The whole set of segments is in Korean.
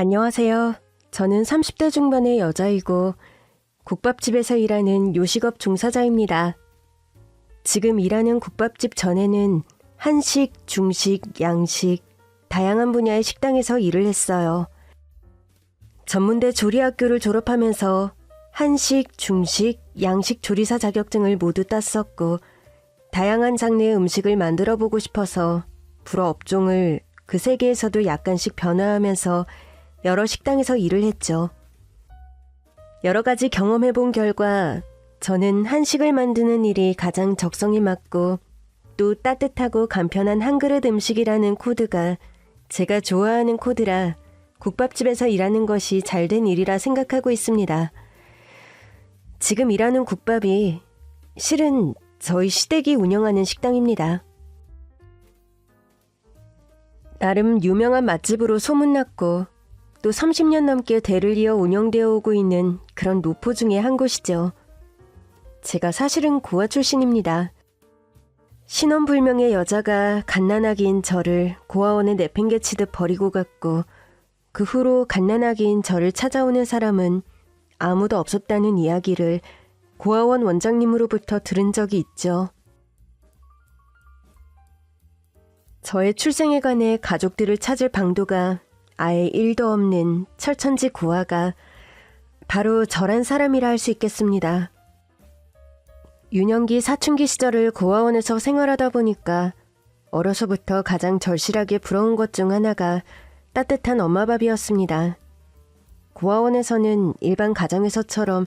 안녕하세요. 저는 30대 중반의 여자이고 국밥집에서 일하는 요식업 종사자입니다. 지금 일하는 국밥집 전에는 한식, 중식, 양식, 다양한 분야의 식당에서 일을 했어요. 전문대 조리학교를 졸업하면서 한식, 중식, 양식 조리사 자격증을 모두 땄었고 다양한 장르의 음식을 만들어 보고 싶어서 불어 업종을 그 세계에서도 약간씩 변화하면서 여러 식당에서 일을 했죠. 여러 가지 경험해본 결과 저는 한식을 만드는 일이 가장 적성이 맞고 또 따뜻하고 간편한 한 그릇 음식이라는 코드가 제가 좋아하는 코드라 국밥집에서 일하는 것이 잘된 일이라 생각하고 있습니다. 지금 일하는 국밥이 실은 저희 시댁이 운영하는 식당입니다. 나름 유명한 맛집으로 소문났고 또 30년 넘게 대를 이어 운영되어 오고 있는 그런 노포 중에 한 곳이죠. 제가 사실은 고아 출신입니다. 신원불명의 여자가 갓난아기인 저를 고아원에 내팽개치듯 버리고 갔고 그 후로 갓난아기인 저를 찾아오는 사람은 아무도 없었다는 이야기를 고아원 원장님으로부터 들은 적이 있죠. 저의 출생에 관해 가족들을 찾을 방도가 아예 1도 없는 철천지 고아가 바로 저란 사람이라 할 수 있겠습니다. 유년기 사춘기 시절을 고아원에서 생활하다 보니까 어려서부터 가장 절실하게 부러운 것 중 하나가 따뜻한 엄마밥이었습니다. 고아원에서는 일반 가정에서처럼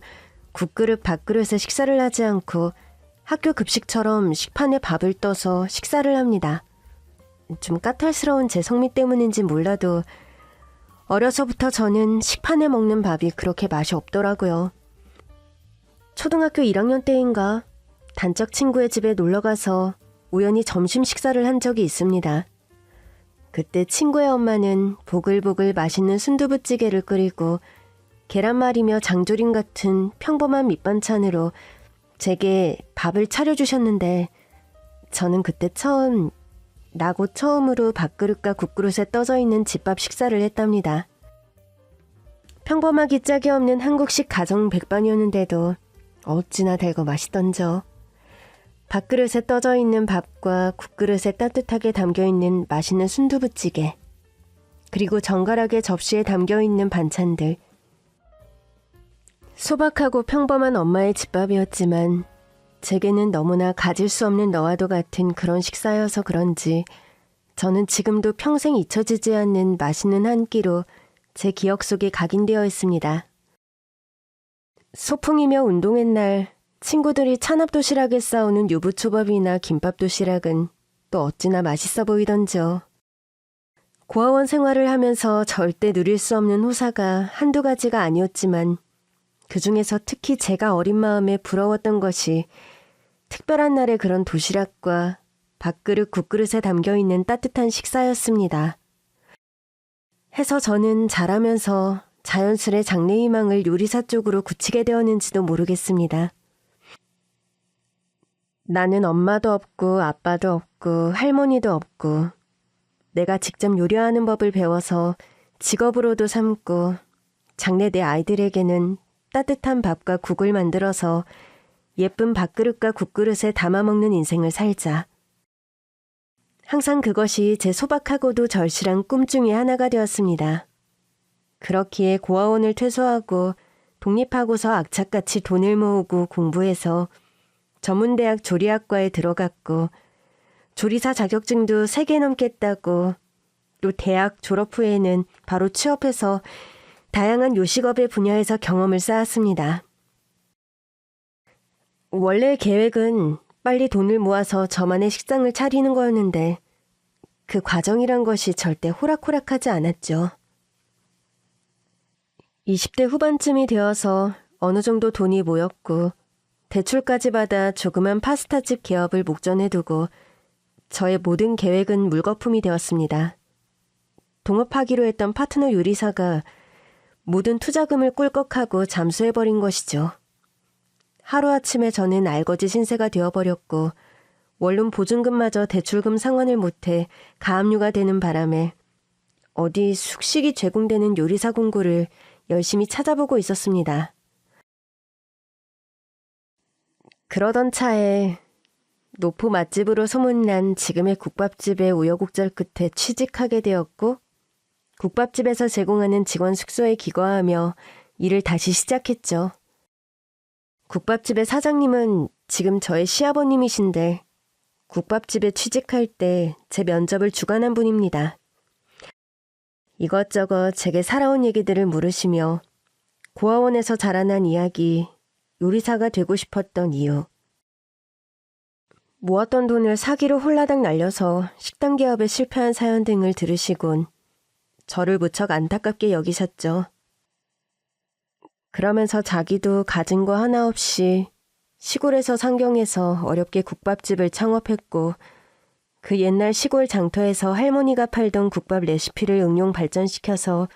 국그릇 밥그릇에 식사를 하지 않고 학교 급식처럼 식판에 밥을 떠서 식사를 합니다. 좀 까탈스러운 제 성미 때문인지 몰라도 어려서부터 저는 식판에 먹는 밥이 그렇게 맛이 없더라고요. 초등학교 1학년 때인가 단짝 친구의 집에 놀러가서 우연히 점심 식사를 한 적이 있습니다. 그때 친구의 엄마는 보글보글 맛있는 순두부찌개를 끓이고 계란말이며 장조림 같은 평범한 밑반찬으로 제게 밥을 차려주셨는데 저는 그때 처음으로 밥그릇과 국그릇에 떠져 있는 집밥 식사를 했답니다. 평범하기 짝이 없는 한국식 가정 백반이었는데도 어찌나 달고 맛있던져. 밥그릇에 떠져 있는 밥과 국그릇에 따뜻하게 담겨있는 맛있는 순두부찌개, 그리고 정갈하게 접시에 담겨있는 반찬들. 소박하고 평범한 엄마의 집밥이었지만 제게는 너무나 가질 수 없는 너와도 같은 그런 식사여서 그런지 저는 지금도 평생 잊혀지지 않는 맛있는 한 끼로 제 기억 속에 각인되어 있습니다. 소풍이며 운동의 날 친구들이 찬압도시락에 싸우는 유부초밥이나 김밥도시락은 또 어찌나 맛있어 보이던지요. 고아원 생활을 하면서 절대 누릴 수 없는 호사가 한두 가지가 아니었지만 그 중에서 특히 제가 어린 마음에 부러웠던 것이 특별한 날의 그런 도시락과 밥그릇 국그릇에 담겨있는 따뜻한 식사였습니다. 해서 저는 자라면서 자연스레 장래희망을 요리사 쪽으로 굳히게 되었는지도 모르겠습니다. 나는 엄마도 없고 아빠도 없고 할머니도 없고 내가 직접 요리하는 법을 배워서 직업으로도 삼고 장래 내 아이들에게는 따뜻한 밥과 국을 만들어서 예쁜 밥그릇과 국그릇에 담아먹는 인생을 살자. 항상 그것이 제 소박하고도 절실한 꿈 중에 하나가 되었습니다. 그렇기에 고아원을 퇴소하고 독립하고서 악착같이 돈을 모으고 공부해서 전문대학 조리학과에 들어갔고 조리사 자격증도 3개 넘게 따고 또 대학 졸업 후에는 바로 취업해서 다양한 요식업의 분야에서 경험을 쌓았습니다. 원래 계획은 빨리 돈을 모아서 저만의 식당을 차리는 거였는데 그 과정이란 것이 절대 호락호락하지 않았죠. 20대 후반쯤이 되어서 어느 정도 돈이 모였고 대출까지 받아 조그만 파스타집 개업을 목전에 두고 저의 모든 계획은 물거품이 되었습니다. 동업하기로 했던 파트너 요리사가 모든 투자금을 꿀꺽하고 잠수해버린 것이죠. 하루아침에 저는 알거지 신세가 되어버렸고 원룸 보증금마저 대출금 상환을 못해 가압류가 되는 바람에 어디 숙식이 제공되는 요리사 공고를 열심히 찾아보고 있었습니다. 그러던 차에 노포 맛집으로 소문난 지금의 국밥집의 우여곡절 끝에 취직하게 되었고 국밥집에서 제공하는 직원 숙소에 기거하며 일을 다시 시작했죠. 국밥집의 사장님은 지금 저의 시아버님이신데 국밥집에 취직할 때 제 면접을 주관한 분입니다. 이것저것 제게 살아온 얘기들을 물으시며 고아원에서 자라난 이야기, 요리사가 되고 싶었던 이유, 모았던 돈을 사기로 홀라당 날려서 식당 개업에 실패한 사연 등을 들으시곤 저를 무척 안타깝게 여기셨죠. 그러면서 자기도 가진 거 하나 없이 시골에서 상경해서 어렵게 국밥집을 창업했고 그 옛날 시골 장터에서 할머니가 팔던 국밥 레시피를 응용 발전시켜서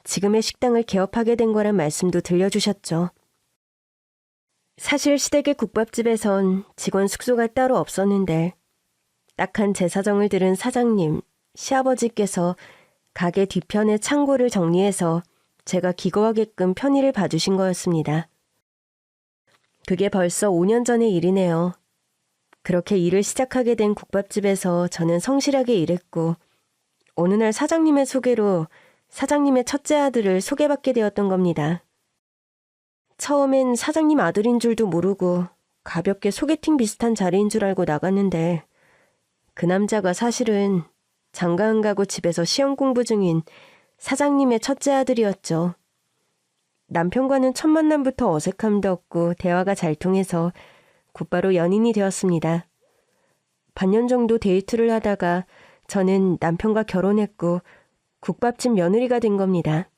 지금의 식당을 개업하게 된 거란 말씀도 들려주셨죠. 사실 시댁의 국밥집에선 직원 숙소가 따로 없었는데 딱한 제 사정을 들은 사장님, 시아버지께서 가게 뒤편의 창고를 정리해서 제가 기거하게끔 편의를 봐주신 거였습니다. 그게 벌써 5년 전의 일이네요. 그렇게 일을 시작하게 된 국밥집에서 저는 성실하게 일했고 어느 날 사장님의 소개로 사장님의 첫째 아들을 소개받게 되었던 겁니다. 처음엔 사장님 아들인 줄도 모르고 가볍게 소개팅 비슷한 자리인 줄 알고 나갔는데 그 남자가 사실은 장가 안 가고 집에서 시험 공부 중인 사장님의 첫째 아들이었죠. 남편과는 첫 만남부터 어색함도 없고 대화가 잘 통해서 곧바로 연인이 되었습니다. 반년 정도 데이트를 하다가 저는 남편과 결혼했고 국밥집 며느리가 된 겁니다.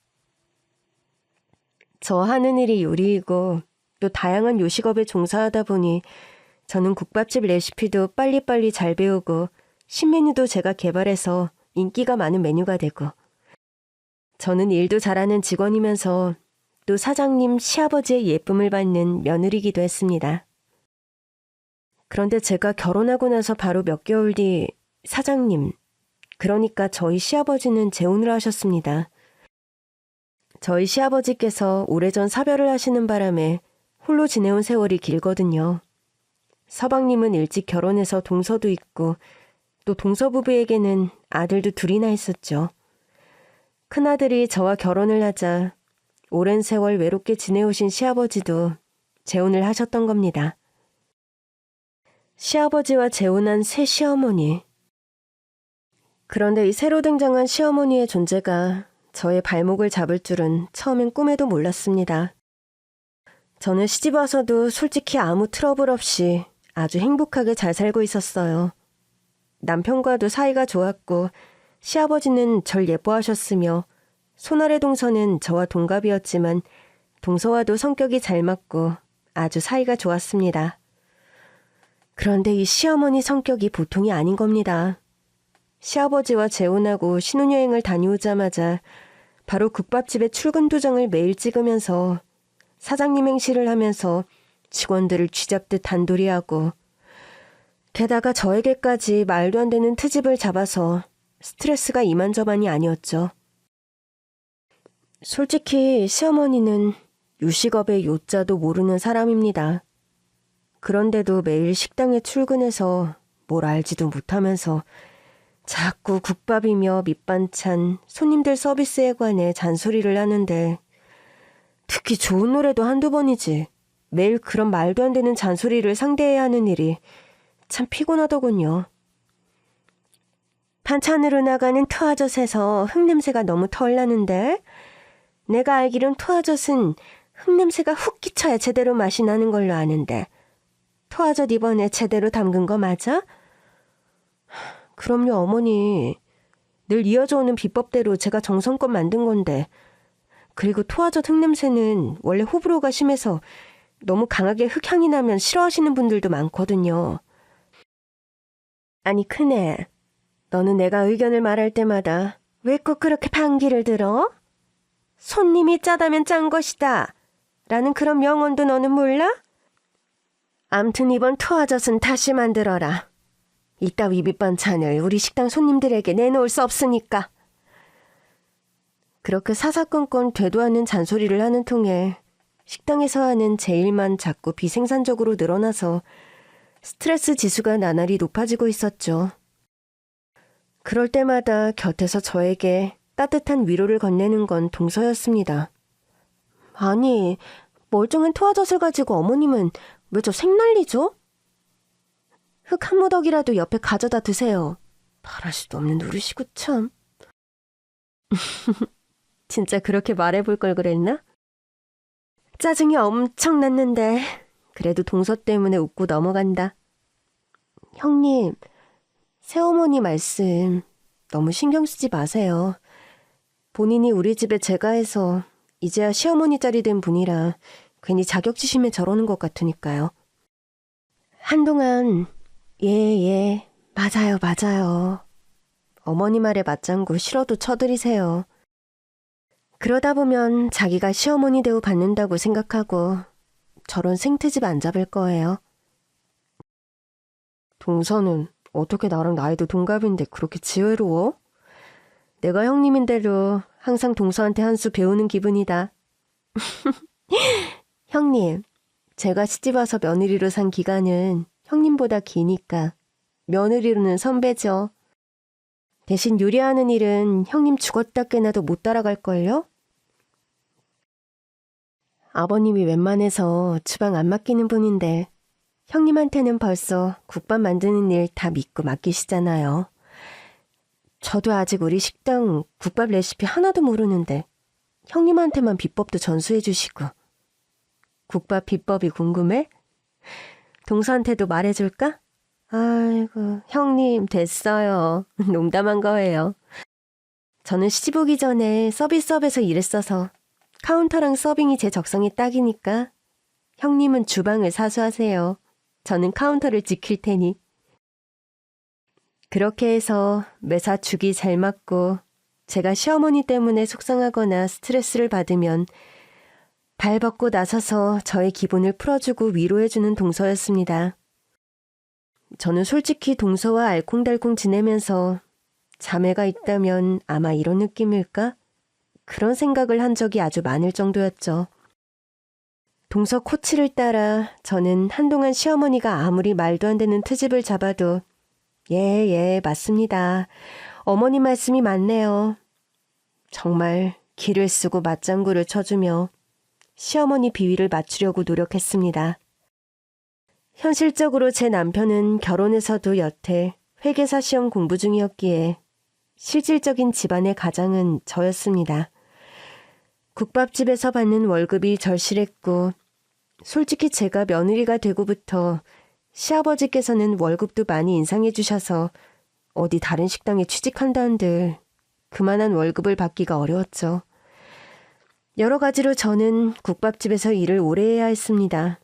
저 하는 일이 요리이고 또 다양한 요식업에 종사하다 보니 저는 국밥집 레시피도 빨리빨리 잘 배우고 신메뉴도 제가 개발해서 인기가 많은 메뉴가 되고 저는 일도 잘하는 직원이면서 또 사장님 시아버지의 예쁨을 받는 며느리기도 했습니다. 그런데 제가 결혼하고 나서 바로 몇 개월 뒤 사장님, 그러니까 저희 시아버지는 재혼을 하셨습니다. 저희 시아버지께서 오래전 사별을 하시는 바람에 홀로 지내온 세월이 길거든요. 서방님은 일찍 결혼해서 동서도 있고 또 동서부부에게는 아들도 둘이나 있었죠. 큰아들이 저와 결혼을 하자 오랜 세월 외롭게 지내오신 시아버지도 재혼을 하셨던 겁니다. 시아버지와 재혼한 새 시어머니. 그런데 이 새로 등장한 시어머니의 존재가 저의 발목을 잡을 줄은 처음엔 꿈에도 몰랐습니다. 저는 시집 와서도 솔직히 아무 트러블 없이 아주 행복하게 잘 살고 있었어요. 남편과도 사이가 좋았고 시아버지는 절 예뻐하셨으며 손아래 동서는 저와 동갑이었지만 동서와도 성격이 잘 맞고 아주 사이가 좋았습니다. 그런데 이 시어머니 성격이 보통이 아닌 겁니다. 시아버지와 재혼하고 신혼여행을 다녀오자마자 바로 국밥집에 출근 도장을 매일 찍으면서 사장님 행시를 하면서 직원들을 쥐잡듯 단도리하고 게다가 저에게까지 말도 안 되는 트집을 잡아서 스트레스가 이만저만이 아니었죠. 솔직히 시어머니는 요식업의 요자도 모르는 사람입니다. 그런데도 매일 식당에 출근해서 뭘 알지도 못하면서 자꾸 국밥이며 밑반찬, 손님들 서비스에 관해 잔소리를 하는데 특히 좋은 노래도 한두 번이지 매일 그런 말도 안 되는 잔소리를 상대해야 하는 일이 참 피곤하더군요. 반찬으로 나가는 토아젓에서 흙냄새가 너무 덜 나는데 내가 알기론 토아젓은 흙냄새가 훅 끼쳐야 제대로 맛이 나는 걸로 아는데 토아젓 이번에 제대로 담근 거 맞아? 그럼요, 어머니. 늘 이어져 오는 비법대로 제가 정성껏 만든 건데. 그리고 토아젓 흙냄새는 원래 호불호가 심해서 너무 강하게 흙향이 나면 싫어하시는 분들도 많거든요. 아니, 큰애. 너는 내가 의견을 말할 때마다 왜 꼭 그렇게 반기를 들어? 손님이 짜다면 짠 것이다. 라는 그런 명언도 너는 몰라? 암튼 이번 토아젓은 다시 만들어라. 이따위 밑반찬을 우리 식당 손님들에게 내놓을 수 없으니까. 그렇게 사사건건 되도 않는 잔소리를 하는 통에 식당에서 하는 제 일만 자꾸 비생산적으로 늘어나서 스트레스 지수가 나날이 높아지고 있었죠. 그럴 때마다 곁에서 저에게 따뜻한 위로를 건네는 건 동서였습니다. 아니, 멀쩡한 토화젓을 가지고 어머님은 왜 저 생난리죠? 흙 한 무더기라도 옆에 가져다 드세요. 바랄 수도 없는 노릇이고 참. 진짜 그렇게 말해볼 걸 그랬나? 짜증이 엄청 났는데 그래도 동서 때문에 웃고 넘어간다. 형님, 새어머니 말씀 너무 신경 쓰지 마세요. 본인이 우리 집에 제가 해서 이제야 시어머니 짤이 된 분이라 괜히 자격지심에 저러는 것 같으니까요. 한동안 예, 맞아요. 어머니 말에 맞장구 싫어도 쳐드리세요. 그러다 보면 자기가 시어머니 대우 받는다고 생각하고 저런 생트집 안 잡을 거예요. 동서는 어떻게 나랑 나이도 동갑인데 그렇게 지혜로워? 내가 형님인대로 항상 동서한테 한 수 배우는 기분이다. 형님, 제가 시집와서 며느리로 산 기간은 형님보다 기니까 며느리로는 선배죠. 대신 요리하는 일은 형님 죽었다 깨나도 못 따라갈걸요? 아버님이 웬만해서 주방 안 맡기는 분인데 형님한테는 벌써 국밥 만드는 일 다 믿고 맡기시잖아요. 저도 아직 우리 식당 국밥 레시피 하나도 모르는데 형님한테만 비법도 전수해 주시고. 국밥 비법이 궁금해? 동서한테도 말해줄까? 아이고, 형님 됐어요. 농담한 거예요. 저는 시집 오기 전에 서비스업에서 일했어서 카운터랑 서빙이 제 적성에 딱이니까 형님은 주방을 사수하세요. 저는 카운터를 지킬 테니. 그렇게 해서 매사 죽이 잘 맞고 제가 시어머니 때문에 속상하거나 스트레스를 받으면 발 벗고 나서서 저의 기분을 풀어주고 위로해주는 동서였습니다. 저는 솔직히 동서와 알콩달콩 지내면서 자매가 있다면 아마 이런 느낌일까? 그런 생각을 한 적이 아주 많을 정도였죠. 동서 코치를 따라 저는 한동안 시어머니가 아무리 말도 안 되는 트집을 잡아도 예, 맞습니다. 어머니 말씀이 맞네요. 정말 기를 쓰고 맞장구를 쳐주며 시어머니 비위를 맞추려고 노력했습니다. 현실적으로 제 남편은 결혼해서도 여태 회계사 시험 공부 중이었기에 실질적인 집안의 가장은 저였습니다. 국밥집에서 받는 월급이 절실했고 솔직히 제가 며느리가 되고부터 시아버지께서는 월급도 많이 인상해 주셔서 어디 다른 식당에 취직한다는들 그만한 월급을 받기가 어려웠죠. 여러 가지로 저는 국밥집에서 일을 오래 해야 했습니다.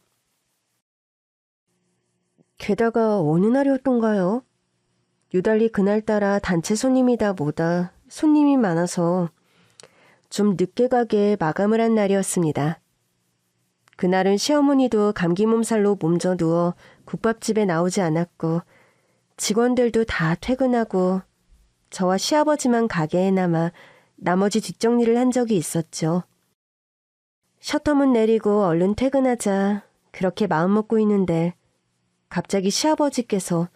게다가 어느 날이었던가요? 유달리 그날따라 단체 손님이다 뭐다 손님이 많아서 좀 늦게 가게 마감을 한 날이었습니다. 그날은 시어머니도 감기 몸살로 몸져 누워 국밥집에 나오지 않았고 직원들도 다 퇴근하고 저와 시아버지만 가게에 남아 나머지 뒷정리를 한 적이 있었죠. 셔터문 내리고 얼른 퇴근하자 그렇게 마음먹고 있는데 갑자기 시아버지께서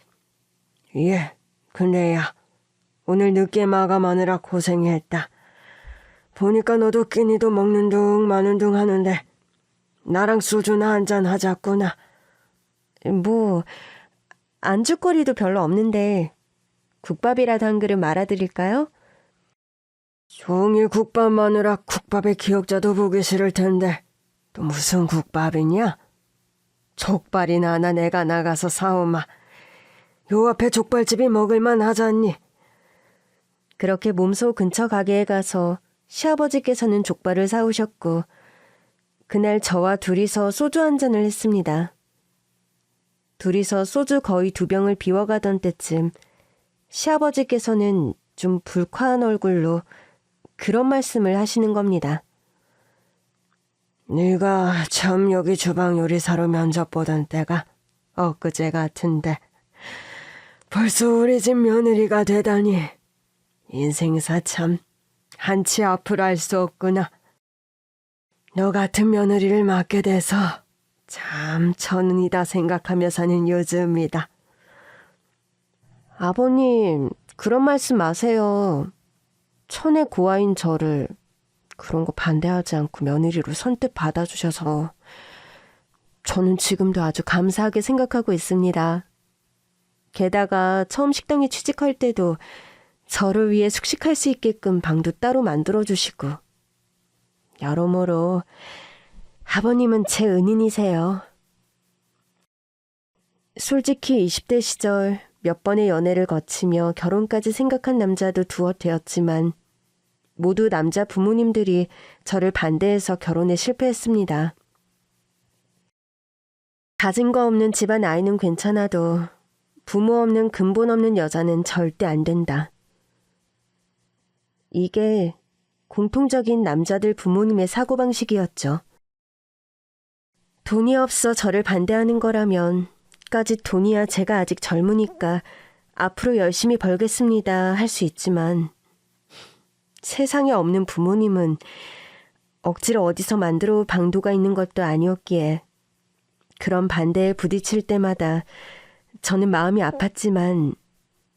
예, 그네야. 오늘 늦게 마감하느라 고생했다. 보니까 너도 끼니도 먹는 둥 마는 둥 하는데 나랑 소주나 한잔 하자꾸나. 뭐 안주거리도 별로 없는데 국밥이라도 한 그릇 말아드릴까요? 종일 국밥 마느라 국밥의 기억자도 보기 싫을 텐데 또 무슨 국밥이냐? 족발이나 하나 내가 나가서 사오마. 요 앞에 족발집이 먹을만 하잖니. 그렇게 몸소 근처 가게에 가서 시아버지께서는 족발을 사오셨고 그날 저와 둘이서 소주 한 잔을 했습니다. 둘이서 소주 거의 2병을 비워가던 때쯤 시아버지께서는 좀 불쾌한 얼굴로 그런 말씀을 하시는 겁니다. 네가 처음 여기 주방 요리사로 면접 보던 때가 엊그제 같은데 벌써 우리 집 며느리가 되다니. 인생사 참 한치 앞을 알 수 없구나. 너 같은 며느리를 맡게 돼서 참 천운이다 생각하며 사는 요즘이다. 아버님, 그런 말씀 마세요. 천의 고아인 저를 그런 거 반대하지 않고 며느리로 선뜻 받아주셔서 저는 지금도 아주 감사하게 생각하고 있습니다. 게다가 처음 식당에 취직할 때도 저를 위해 숙식할 수 있게끔 방도 따로 만들어주시고 여러모로 아버님은 제 은인이세요. 솔직히 20대 시절 몇 번의 연애를 거치며 결혼까지 생각한 남자도 두어 되었지만 모두 남자 부모님들이 저를 반대해서 결혼에 실패했습니다. 가진 거 없는 집안 아이는 괜찮아도 부모 없는 근본 없는 여자는 절대 안 된다. 이게 공통적인 남자들 부모님의 사고방식이었죠. 돈이 없어 저를 반대하는 거라면 까짓 돈이야 제가 아직 젊으니까 앞으로 열심히 벌겠습니다 할 수 있지만 세상에 없는 부모님은 억지로 어디서 만들어 올 방도가 있는 것도 아니었기에 그런 반대에 부딪힐 때마다 저는 마음이 아팠지만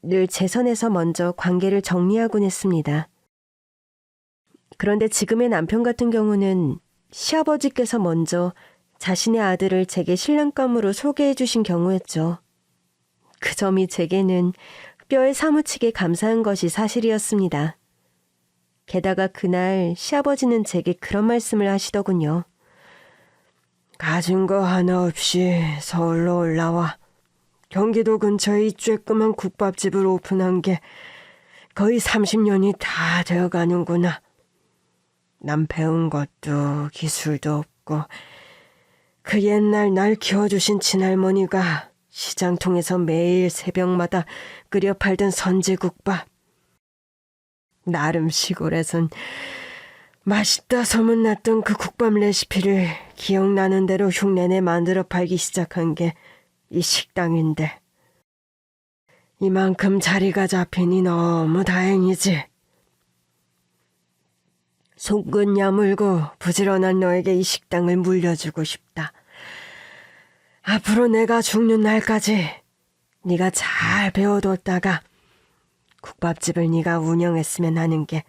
늘 제 선에서 먼저 관계를 정리하곤 했습니다. 그런데 지금의 남편 같은 경우는 시아버지께서 먼저 자신의 아들을 제게 신랑감으로 소개해 주신 경우였죠. 그 점이 제게는 뼈에 사무치게 감사한 것이 사실이었습니다. 게다가 그날 시아버지는 제게 그런 말씀을 하시더군요. 가진 거 하나 없이 서울로 올라와. 경기도 근처에 이 쬐끄만 국밥집을 오픈한 게 거의 30년이 다 되어가는구나. 난 배운 것도 기술도 없고 그 옛날 날 키워주신 친할머니가 시장통에서 매일 새벽마다 끓여 팔던 선지국밥. 나름 시골에선 맛있다 소문났던 그 국밥 레시피를 기억나는 대로 흉내내 만들어 팔기 시작한 게 이 식당인데 이만큼 자리가 잡히니 너무 다행이지. 손끝 야물고 부지런한 너에게 이 식당을 물려주고 싶다. 앞으로 내가 죽는 날까지 네가 잘 배워뒀다가 국밥집을 네가 운영했으면 하는 게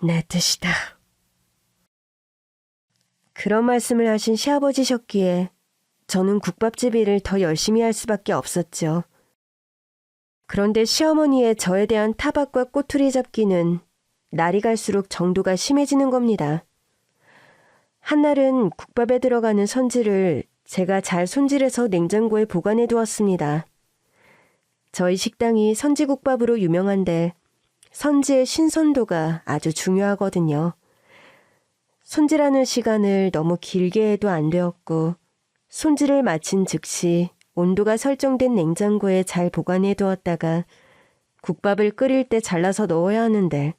내 뜻이다. 그런 말씀을 하신 시아버지셨기에 저는 국밥집 일을 더 열심히 할 수밖에 없었죠. 그런데 시어머니의 저에 대한 타박과 꼬투리 잡기는 날이 갈수록 정도가 심해지는 겁니다. 한날은 국밥에 들어가는 선지를 제가 잘 손질해서 냉장고에 보관해 두었습니다. 저희 식당이 선지국밥으로 유명한데 선지의 신선도가 아주 중요하거든요. 손질하는 시간을 너무 길게 해도 안 되었고 손질을 마친 즉시 온도가 설정된 냉장고에 잘 보관해 두었다가 국밥을 끓일 때 잘라서 넣어야 하는데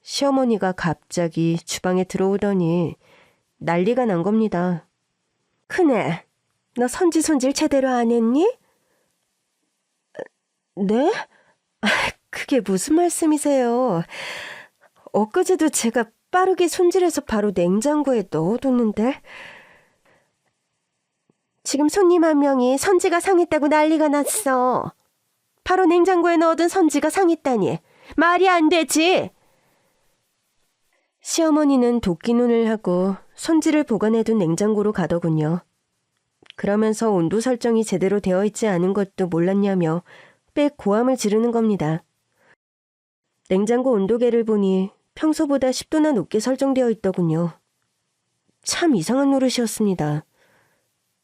시어머니가 갑자기 주방에 들어오더니 난리가 난 겁니다. 큰애, 너 선지 손질 제대로 안 했니? 네? 그게 무슨 말씀이세요? 엊그제도 제가 빠르게 손질해서 바로 냉장고에 넣어뒀는데 지금 손님 한 명이 선지가 상했다고 난리가 났어. 바로 냉장고에 넣어둔 선지가 상했다니 말이 안 되지. 시어머니는 도끼 눈을 하고 선지를 보관해둔 냉장고로 가더군요. 그러면서 온도 설정이 제대로 되어 있지 않은 것도 몰랐냐며 빽 고함을 지르는 겁니다. 냉장고 온도계를 보니 평소보다 10도나 높게 설정되어 있더군요. 참 이상한 노릇이었습니다.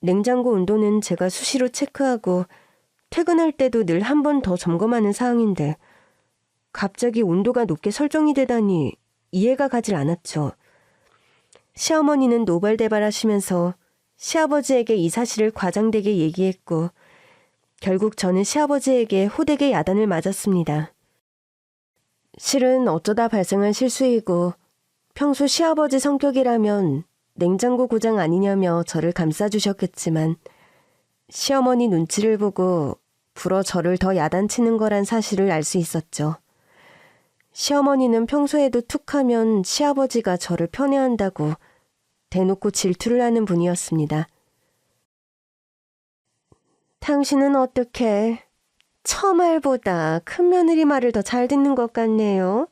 냉장고 온도는 제가 수시로 체크하고 퇴근할 때도 늘 한 번 더 점검하는 사항인데 갑자기 온도가 높게 설정이 되다니 이해가 가질 않았죠. 시어머니는 노발대발하시면서 시아버지에게 이 사실을 과장되게 얘기했고 결국 저는 시아버지에게 호되게 야단을 맞았습니다. 실은 어쩌다 발생한 실수이고 평소 시아버지 성격이라면 냉장고 고장 아니냐며 저를 감싸주셨겠지만 시어머니 눈치를 보고 불어 저를 더 야단치는 거란 사실을 알 수 있었죠. 시어머니는 평소에도 툭하면 시아버지가 저를 편애한다고 대놓고 질투를 하는 분이었습니다. 당신은 어떻게 처말보다 큰 며느리 말을 더 잘 듣는 것 같네요.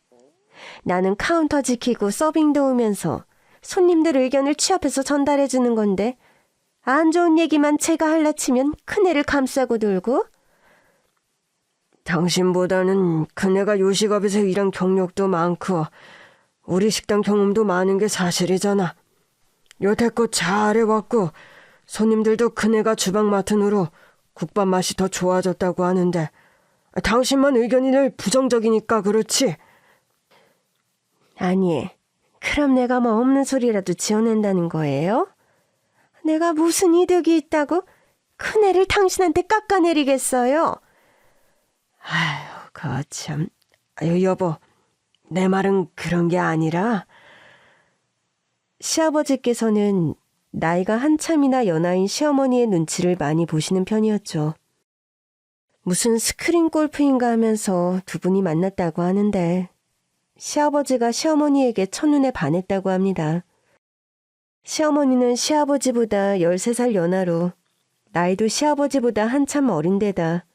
나는 카운터 지키고 서빙 도우면서 손님들 의견을 취합해서 전달해 주는 건데 안 좋은 얘기만 제가 할라치면 큰애를 감싸고 놀고. 당신보다는 그네가 요식업에서 일한 경력도 많고 우리 식당 경험도 많은 게 사실이잖아. 여태껏 잘해왔고 손님들도 그네가 주방 맡은 후로 국밥 맛이 더 좋아졌다고 하는데 당신만 의견이 늘 부정적이니까 그렇지. 아니, 그럼 내가 뭐 없는 소리라도 지어낸다는 거예요? 내가 무슨 이득이 있다고 큰애를 당신한테 깎아내리겠어요? 아휴, 거참. 아유, 여보, 내 말은 그런 게 아니라. 시아버지께서는 나이가 한참이나 연하인 시어머니의 눈치를 많이 보시는 편이었죠. 무슨 스크린 골프인가 하면서 두 분이 만났다고 하는데 시아버지가 시어머니에게 첫눈에 반했다고 합니다. 시어머니는 시아버지보다 13살 연하로 나이도 시아버지보다 한참 어린데다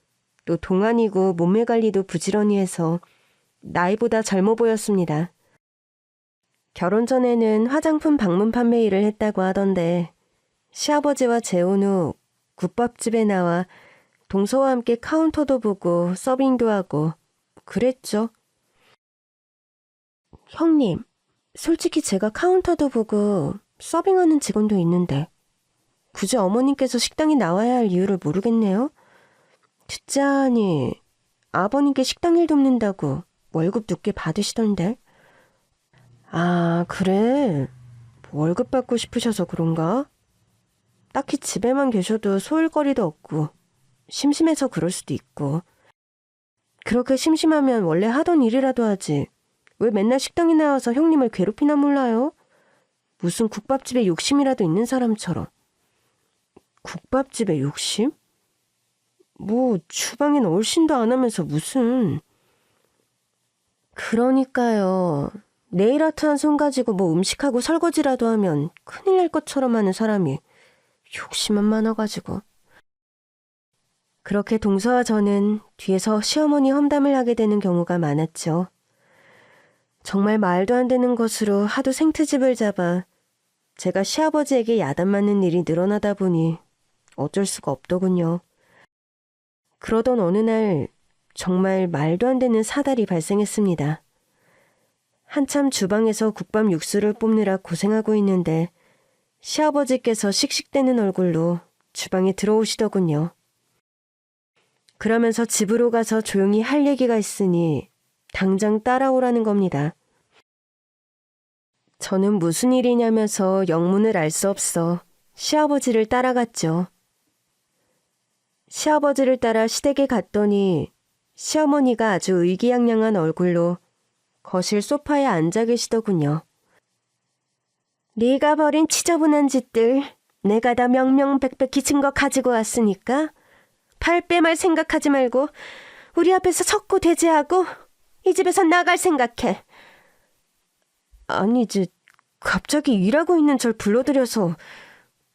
또 동안이고 몸매 관리도 부지런히 해서 나이보다 젊어 보였습니다. 결혼 전에는 화장품 방문 판매 일을 했다고 하던데 시아버지와 재혼 후 국밥집에 나와 동서와 함께 카운터도 보고 서빙도 하고 그랬죠. 형님, 솔직히 제가 카운터도 보고 서빙하는 직원도 있는데 굳이 어머님께서 식당에 나와야 할 이유를 모르겠네요. 듣자하니 아버님께 식당 일 돕는다고 월급 늦게 받으시던데. 아, 그래? 월급 받고 싶으셔서 그런가? 딱히 집에만 계셔도 소일거리도 없고 심심해서 그럴 수도 있고. 그렇게 심심하면 원래 하던 일이라도 하지. 왜 맨날 식당에 나와서 형님을 괴롭히나 몰라요? 무슨 국밥집에 욕심이라도 있는 사람처럼. 국밥집에 욕심? 뭐 주방엔 얼씬도 안 하면서 무슨. 그러니까요. 네일 아트 한 손 가지고 뭐 음식하고 설거지라도 하면 큰일 날 것처럼 하는 사람이 욕심만 많아가지고. 그렇게 동서와 저는 뒤에서 시어머니 험담을 하게 되는 경우가 많았죠. 정말 말도 안 되는 것으로 하도 생트집을 잡아 제가 시아버지에게 야단 맞는 일이 늘어나다 보니 어쩔 수가 없더군요. 그러던 어느 날 정말 말도 안 되는 사달이 발생했습니다. 한참 주방에서 국밥 육수를 뽑느라 고생하고 있는데 시아버지께서 씩씩대는 얼굴로 주방에 들어오시더군요. 그러면서 집으로 가서 조용히 할 얘기가 있으니 당장 따라오라는 겁니다. 저는 무슨 일이냐면서 영문을 알 수 없어 시아버지를 따라갔죠. 시아버지를 따라 시댁에 갔더니 시어머니가 아주 의기양양한 얼굴로 거실 소파에 앉아 계시더군요. 네가 벌인 지저분한 짓들 내가 다 명명백백히 증거 가지고 왔으니까 발 빼말 생각하지 말고 우리 앞에서 석고 대제하고 이 집에서 나갈 생각해. 아니, 이제 갑자기 일하고 있는 절 불러들여서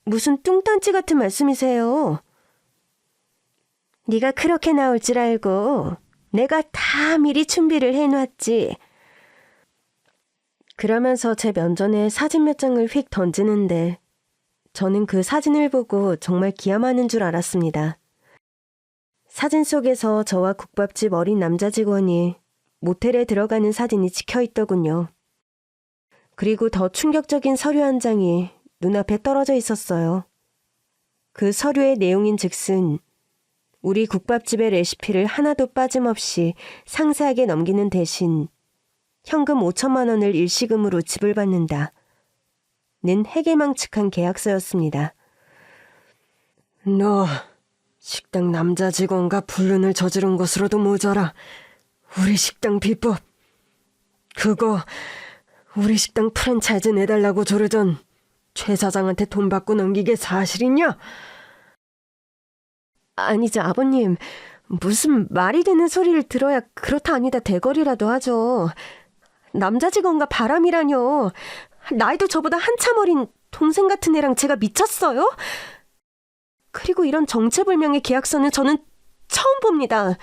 무슨 뚱딴지 같은 말씀이세요. 네가 그렇게 나올 줄 알고 내가 다 미리 준비를 해놨지. 그러면서 제 면전에 사진 몇 장을 휙 던지는데 저는 그 사진을 보고 정말 기함하는 줄 알았습니다. 사진 속에서 저와 국밥집 어린 남자 직원이 모텔에 들어가는 사진이 찍혀있더군요. 그리고 더 충격적인 서류 한 장이 눈앞에 떨어져 있었어요. 그 서류의 내용인 즉슨 우리 국밥집의 레시피를 하나도 빠짐없이 상세하게 넘기는 대신 현금 5천만 원을 일시금으로 지불받는다. 는 해괴망측한 계약서였습니다. 너 식당 남자 직원과 불륜을 저지른 것으로도 모자라. 우리 식당 비법. 그거 우리 식당 프랜차이즈 내달라고 조르던 최 사장한테 돈 받고 넘기게 사실이냐? 아니죠, 아버님. 무슨 말이 되는 소리를 들어야 그렇다 아니다 대거리라도 하죠. 남자 직원과 바람이라뇨. 나이도 저보다 한참 어린 동생 같은 애랑 제가 미쳤어요? 그리고 이런 정체불명의 계약서는 저는 처음 봅니다.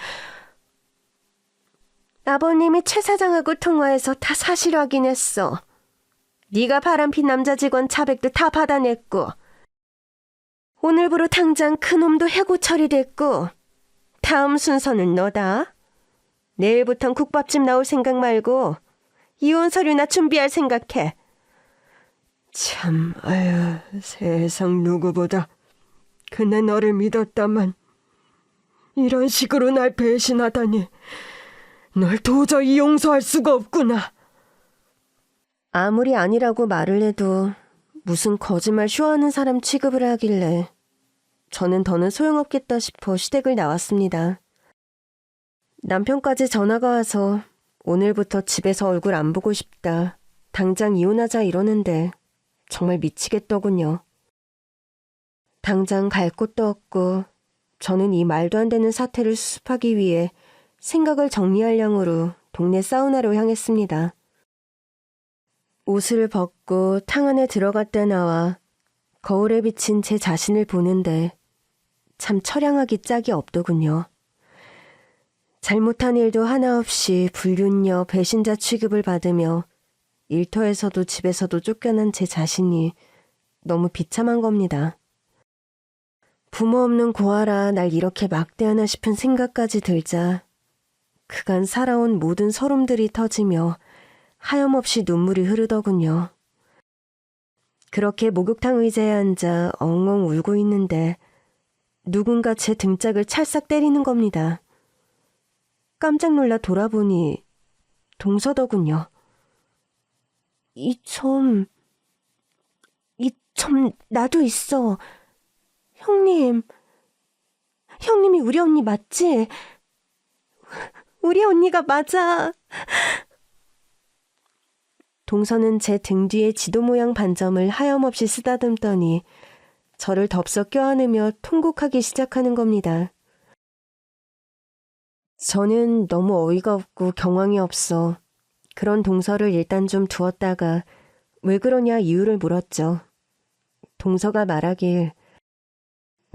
아버님이 최 사장하고 통화해서 다 사실 확인했어. 네가 바람핀 남자 직원 자백도 다 받아냈고 오늘부로 당장 그놈도 해고 처리됐고 다음 순서는 너다. 내일부턴 국밥집 나올 생각 말고 이혼 서류나 준비할 생각해. 참, 아유, 세상 누구보다 그내 너를 믿었다만 이런 식으로 날 배신하다니 널 도저히 용서할 수가 없구나. 아무리 아니라고 말을 해도 무슨 거짓말 쇼하는 사람 취급을 하길래 저는 더는 소용없겠다 싶어 시댁을 나왔습니다. 남편까지 전화가 와서 오늘부터 집에서 얼굴 안 보고 싶다. 당장 이혼하자 이러는데 정말 미치겠더군요. 당장 갈 곳도 없고 저는 이 말도 안 되는 사태를 수습하기 위해 생각을 정리할 양으로 동네 사우나로 향했습니다. 옷을 벗고 탕 안에 들어갔다 나와 거울에 비친 제 자신을 보는데 참 처량하기 짝이 없더군요. 잘못한 일도 하나 없이 불륜녀, 배신자 취급을 받으며 일터에서도 집에서도 쫓겨난 제 자신이 너무 비참한 겁니다. 부모 없는 고아라 날 이렇게 막대하나 싶은 생각까지 들자 그간 살아온 모든 서름들이 터지며 하염없이 눈물이 흐르더군요. 그렇게 목욕탕 의자에 앉아 엉엉 울고 있는데 누군가 제 등짝을 찰싹 때리는 겁니다. 깜짝 놀라 돌아보니 동서더군요. 이 점 나도 있어. 형님이 우리 언니 맞지? 우리 언니가 맞아. 동서는 제 등 뒤에 지도 모양 반점을 하염없이 쓰다듬더니 저를 덥석 껴안으며 통곡하기 시작하는 겁니다. 저는 너무 어이가 없고 경황이 없어 그런 동서를 일단 좀 두었다가 왜 그러냐 이유를 물었죠. 동서가 말하길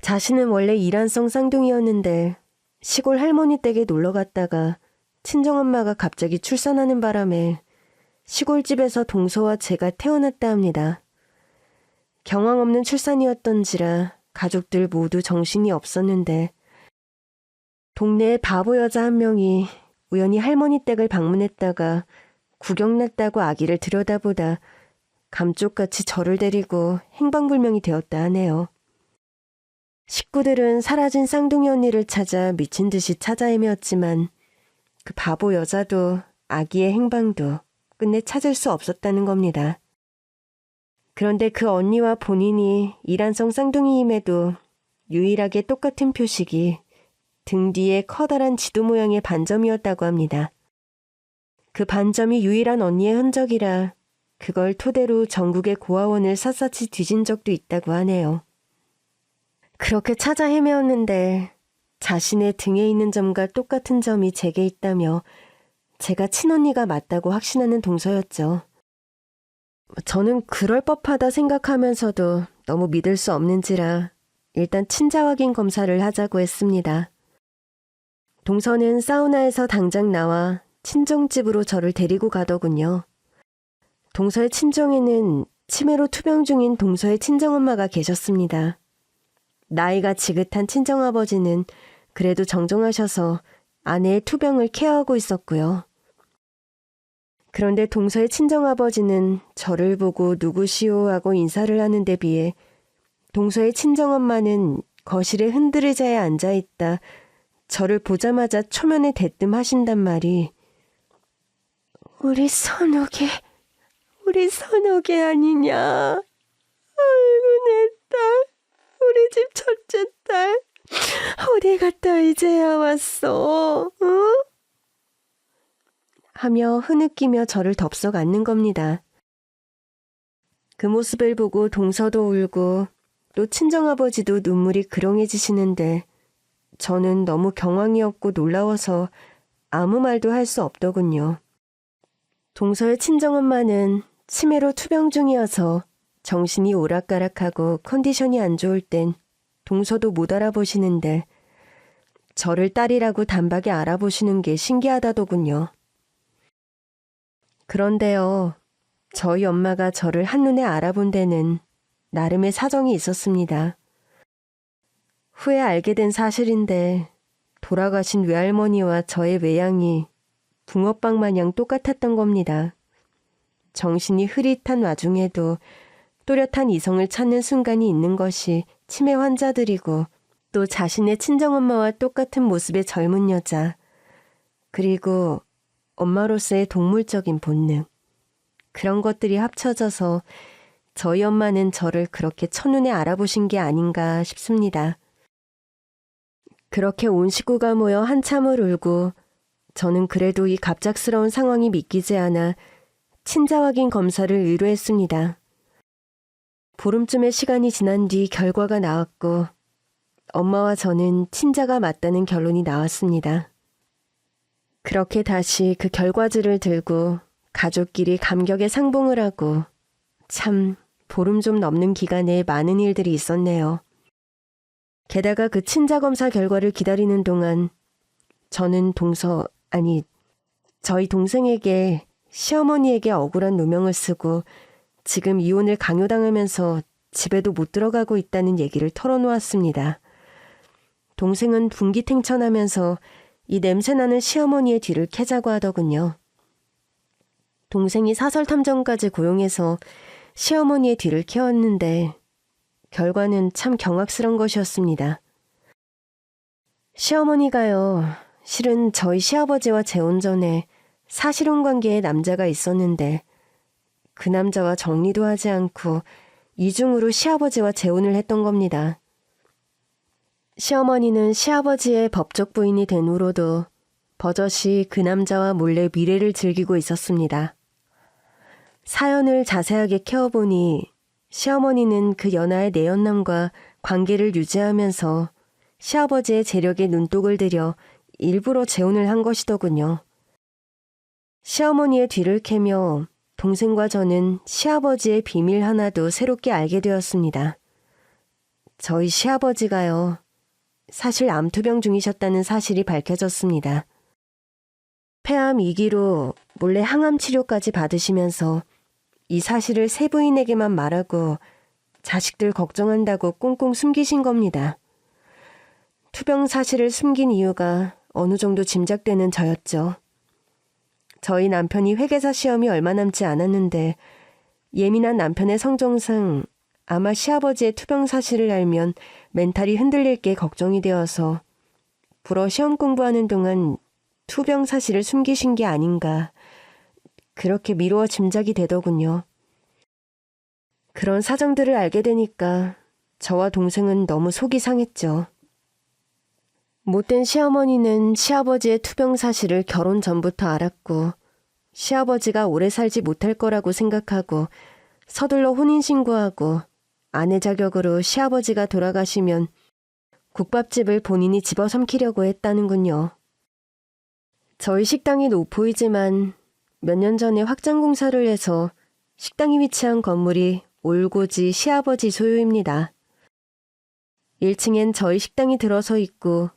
자신은 원래 이란성 쌍둥이였는데 시골 할머니 댁에 놀러 갔다가 친정엄마가 갑자기 출산하는 바람에 시골집에서 동서와 제가 태어났다 합니다. 경황 없는 출산이었던지라 가족들 모두 정신이 없었는데 동네에 바보 여자 한 명이 우연히 할머니 댁을 방문했다가 구경났다고 아기를 들여다보다 감쪽같이 저를 데리고 행방불명이 되었다 하네요. 식구들은 사라진 쌍둥이 언니를 찾아 미친 듯이 찾아 헤매었지만 그 바보 여자도 아기의 행방도 끝내 찾을 수 없었다는 겁니다. 그런데 그 언니와 본인이 이란성 쌍둥이임에도 유일하게 똑같은 표식이 등 뒤에 커다란 지도 모양의 반점이었다고 합니다. 그 반점이 유일한 언니의 흔적이라 그걸 토대로 전국의 고아원을 샅샅이 뒤진 적도 있다고 하네요. 그렇게 찾아 헤매었는데 자신의 등에 있는 점과 똑같은 점이 제게 있다며 제가 친언니가 맞다고 확신하는 동서였죠. 저는 그럴 법하다 생각하면서도 너무 믿을 수 없는지라 일단 친자 확인 검사를 하자고 했습니다. 동서는 사우나에서 당장 나와 친정집으로 저를 데리고 가더군요. 동서의 친정에는 치매로 투병 중인 동서의 친정엄마가 계셨습니다. 나이가 지긋한 친정아버지는 그래도 정정하셔서 아내의 투병을 케어하고 있었고요. 그런데 동서의 친정아버지는 저를 보고 누구시오 하고 인사를 하는 데 비해 동서의 친정엄마는 거실에 흔들의자에 앉아있다 저를 보자마자 초면에 대뜸하신단 말이 우리 선옥이 아니냐. 아이고 내 딸, 우리 집 첫째 딸 어디 갔다 이제야 왔어. 응? 하며 흐느끼며 저를 덥석 안는 겁니다. 그 모습을 보고 동서도 울고 또 친정아버지도 눈물이 그렁해지시는데 저는 너무 경황이었고 놀라워서 아무 말도 할 수 없더군요. 동서의 친정엄마는 치매로 투병 중이어서 정신이 오락가락하고 컨디션이 안 좋을 땐 동서도 못 알아보시는데 저를 딸이라고 단박에 알아보시는 게 신기하다더군요. 그런데요, 저희 엄마가 저를 한눈에 알아본 데는 나름의 사정이 있었습니다. 후에 알게 된 사실인데 돌아가신 외할머니와 저의 외양이 붕어빵 마냥 똑같았던 겁니다. 정신이 흐릿한 와중에도 또렷한 이성을 찾는 순간이 있는 것이 치매 환자들이고 또 자신의 친정엄마와 똑같은 모습의 젊은 여자, 그리고 엄마로서의 동물적인 본능. 그런 것들이 합쳐져서 저희 엄마는 저를 그렇게 첫눈에 알아보신 게 아닌가 싶습니다. 그렇게 온 식구가 모여 한참을 울고 저는 그래도 이 갑작스러운 상황이 믿기지 않아 친자 확인 검사를 의뢰했습니다. 보름쯤의 시간이 지난 뒤 결과가 나왔고 엄마와 저는 친자가 맞다는 결론이 나왔습니다. 그렇게 다시 그 결과지를 들고 가족끼리 감격에 상봉을 하고 참 보름 좀 넘는 기간에 많은 일들이 있었네요. 게다가 그 친자 검사 결과를 기다리는 동안 저는 저희 동생에게 시어머니에게 억울한 누명을 쓰고 지금 이혼을 강요당하면서 집에도 못 들어가고 있다는 얘기를 털어놓았습니다. 동생은 분기탱천하면서 이 냄새나는 시어머니의 뒤를 캐자고 하더군요. 동생이 사설탐정까지 고용해서 시어머니의 뒤를 캐었는데 결과는 참 경악스러운 것이었습니다. 시어머니가요, 실은 저희 시아버지와 재혼 전에 사실혼 관계에 남자가 있었는데 그 남자와 정리도 하지 않고 이중으로 시아버지와 재혼을 했던 겁니다. 시어머니는 시아버지의 법적 부인이 된 후로도 버젓이 그 남자와 몰래 미래를 즐기고 있었습니다. 사연을 자세하게 캐어보니 시어머니는 그 연하의 내연남과 관계를 유지하면서 시아버지의 재력에 눈독을 들여 일부러 재혼을 한 것이더군요. 시어머니의 뒤를 캐며 동생과 저는 시아버지의 비밀 하나도 새롭게 알게 되었습니다. 저희 시아버지가요, 사실 암투병 중이셨다는 사실이 밝혀졌습니다. 폐암 2기로 몰래 항암 치료까지 받으시면서 이 사실을 세 부인에게만 말하고 자식들 걱정한다고 꽁꽁 숨기신 겁니다. 투병 사실을 숨긴 이유가 어느 정도 짐작되는 저였죠. 저희 남편이 회계사 시험이 얼마 남지 않았는데 예민한 남편의 성정상 아마 시아버지의 투병 사실을 알면 멘탈이 흔들릴 게 걱정이 되어서 불어 시험 공부하는 동안 투병 사실을 숨기신 게 아닌가, 그렇게 미루어 짐작이 되더군요. 그런 사정들을 알게 되니까 저와 동생은 너무 속이 상했죠. 못된 시어머니는 시아버지의 투병 사실을 결혼 전부터 알았고 시아버지가 오래 살지 못할 거라고 생각하고 서둘러 혼인신고하고 아내 자격으로 시아버지가 돌아가시면 국밥집을 본인이 집어삼키려고 했다는군요. 저희 식당이 노포이지만 몇 년 전에 확장 공사를 해서 식당이 위치한 건물이 올고지 시아버지 소유입니다. 1층엔 저희 식당이 들어서 있고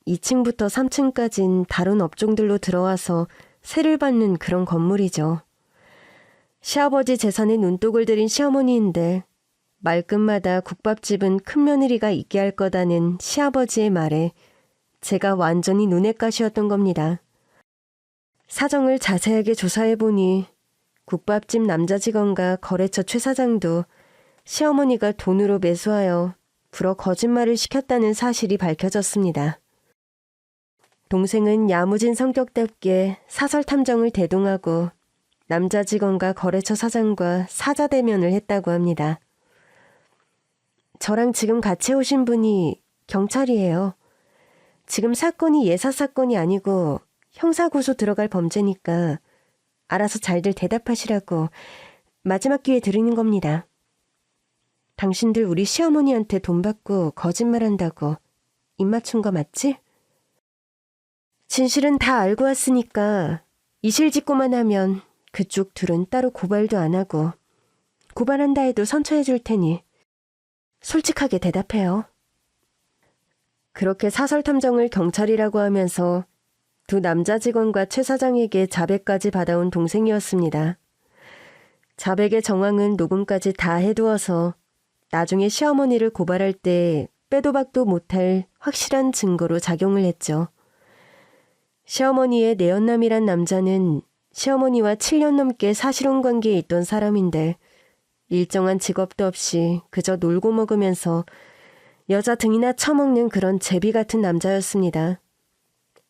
2층부터 3층까진 다른 업종들로 들어와서 세를 받는 그런 건물이죠. 시아버지 재산에 눈독을 들인 시어머니인데 말끝마다 국밥집은 큰 며느리가 있게 할 거다는 시아버지의 말에 제가 완전히 눈엣 가시였던 겁니다. 사정을 자세하게 조사해보니 국밥집 남자 직원과 거래처 최 사장도 시어머니가 돈으로 매수하여 불어 거짓말을 시켰다는 사실이 밝혀졌습니다. 동생은 야무진 성격답게 사설 탐정을 대동하고 남자 직원과 거래처 사장과 사자 대면을 했다고 합니다. 저랑 지금 같이 오신 분이 경찰이에요. 지금 사건이 예사 사건이 아니고 형사고소 들어갈 범죄니까 알아서 잘들 대답하시라고 마지막 기회 드리는 겁니다. 당신들 우리 시어머니한테 돈 받고 거짓말한다고 입맞춘 거 맞지? 진실은 다 알고 왔으니까 이실직고만 하면 그쪽 둘은 따로 고발도 안 하고 고발한다 해도 선처해 줄 테니 솔직하게 대답해요. 그렇게 사설 탐정을 경찰이라고 하면서 두 남자 직원과 최 사장에게 자백까지 받아온 동생이었습니다. 자백의 정황은 녹음까지 다 해두어서 나중에 시어머니를 고발할 때 빼도 박도 못할 확실한 증거로 작용을 했죠. 시어머니의 내연남이란 남자는 시어머니와 7년 넘게 사실혼 관계에 있던 사람인데 일정한 직업도 없이 그저 놀고 먹으면서 여자 등이나 처먹는 그런 제비 같은 남자였습니다.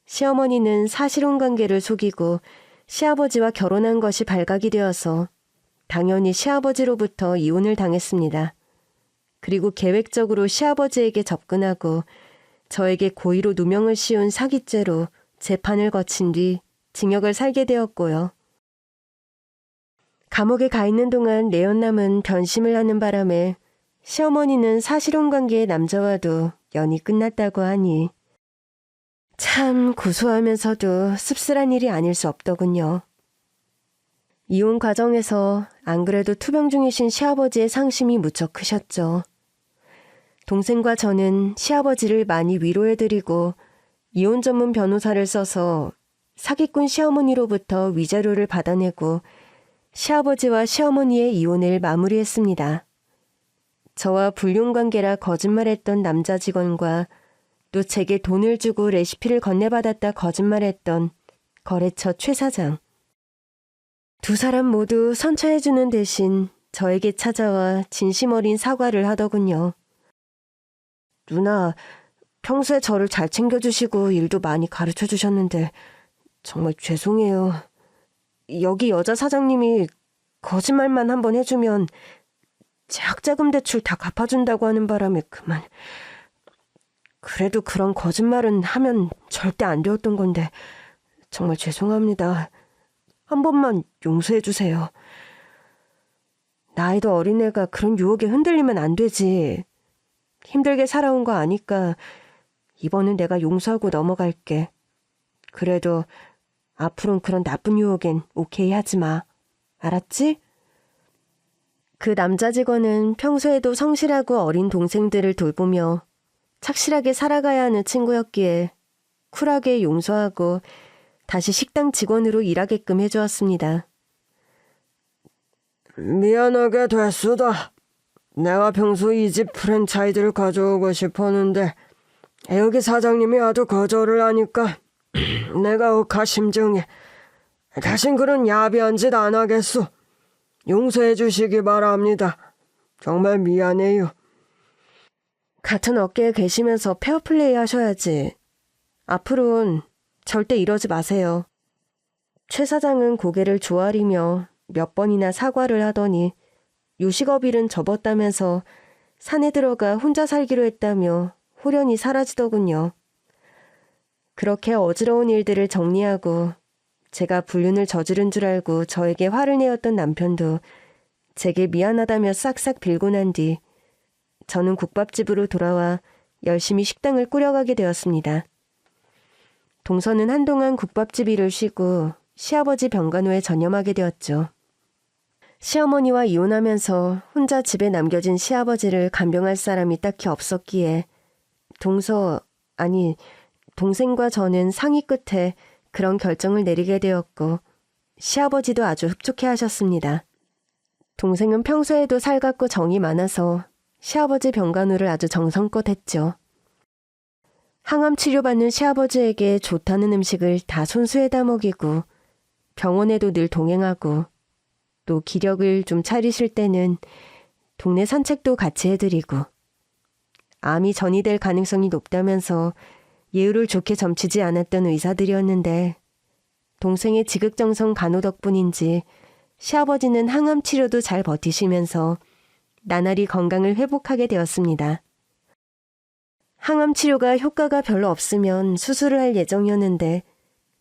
시어머니는 사실혼 관계를 속이고 시아버지와 결혼한 것이 발각이 되어서 당연히 시아버지로부터 이혼을 당했습니다. 그리고 계획적으로 시아버지에게 접근하고 저에게 고의로 누명을 씌운 사기죄로 재판을 거친 뒤 징역을 살게 되었고요. 감옥에 가 있는 동안 내연남은 변심을 하는 바람에 시어머니는 사실혼 관계의 남자와도 연이 끝났다고 하니 참 고소하면서도 씁쓸한 일이 아닐 수 없더군요. 이혼 과정에서 안 그래도 투병 중이신 시아버지의 상심이 무척 크셨죠. 동생과 저는 시아버지를 많이 위로해드리고 이혼 전문 변호사를 써서 사기꾼 시어머니로부터 위자료를 받아내고 시아버지와 시어머니의 이혼을 마무리했습니다. 저와 불륜관계라 거짓말했던 남자 직원과 또 제게 돈을 주고 레시피를 건네받았다 거짓말했던 거래처 최 사장. 두 사람 모두 선처해주는 대신 저에게 찾아와 진심 어린 사과를 하더군요. 누나, 평소에 저를 잘 챙겨주시고 일도 많이 가르쳐주셨는데 정말 죄송해요. 여기 여자 사장님이 거짓말만 한번 해주면 제 학자금 대출 다 갚아준다고 하는 바람에 그만. 그래도 그런 거짓말은 하면 절대 안 되었던 건데 정말 죄송합니다. 한 번만 용서해주세요. 나이도 어린애가 그런 유혹에 흔들리면 안 되지. 힘들게 살아온 거 아니까 이번은 내가 용서하고 넘어갈게. 그래도 앞으로는 그런 나쁜 유혹엔 오케이 하지 마. 알았지? 그 남자 직원은 평소에도 성실하고 어린 동생들을 돌보며 착실하게 살아가야 하는 친구였기에 쿨하게 용서하고 다시 식당 직원으로 일하게끔 해주었습니다. 미안하게 됐수다. 내가 평소 이 집 프랜차이즈를 가져오고 싶었는데 여기 사장님이 하도 거절을 하니까 내가 의가심정해. 다신 그런 야비한 짓 안 하겠소. 용서해 주시기 바랍니다. 정말 미안해요. 같은 업계에 계시면서 페어플레이 하셔야지. 앞으로는 절대 이러지 마세요. 최 사장은 고개를 조아리며 몇 번이나 사과를 하더니 요식업일은 접었다면서 산에 들어가 혼자 살기로 했다며 홀연히 사라지더군요. 그렇게 어지러운 일들을 정리하고 제가 불륜을 저지른 줄 알고 저에게 화를 내었던 남편도 제게 미안하다며 싹싹 빌고 난 뒤 저는 국밥집으로 돌아와 열심히 식당을 꾸려가게 되었습니다. 동서는 한동안 국밥집 일을 쉬고 시아버지 병간호에 전념하게 되었죠. 시어머니와 이혼하면서 혼자 집에 남겨진 시아버지를 간병할 사람이 딱히 없었기에 동생과 저는 상의 끝에 그런 결정을 내리게 되었고 시아버지도 아주 흡족해 하셨습니다. 동생은 평소에도 살갑고 정이 많아서 시아버지 병간호를 아주 정성껏 했죠. 항암 치료받는 시아버지에게 좋다는 음식을 다 손수에다 먹이고 병원에도 늘 동행하고 또 기력을 좀 차리실 때는 동네 산책도 같이 해드리고 암이 전이될 가능성이 높다면서 예우를 좋게 점치지 않았던 의사들이었는데 동생의 지극정성 간호 덕분인지 시아버지는 항암 치료도 잘 버티시면서 나날이 건강을 회복하게 되었습니다. 항암 치료가 효과가 별로 없으면 수술을 할 예정이었는데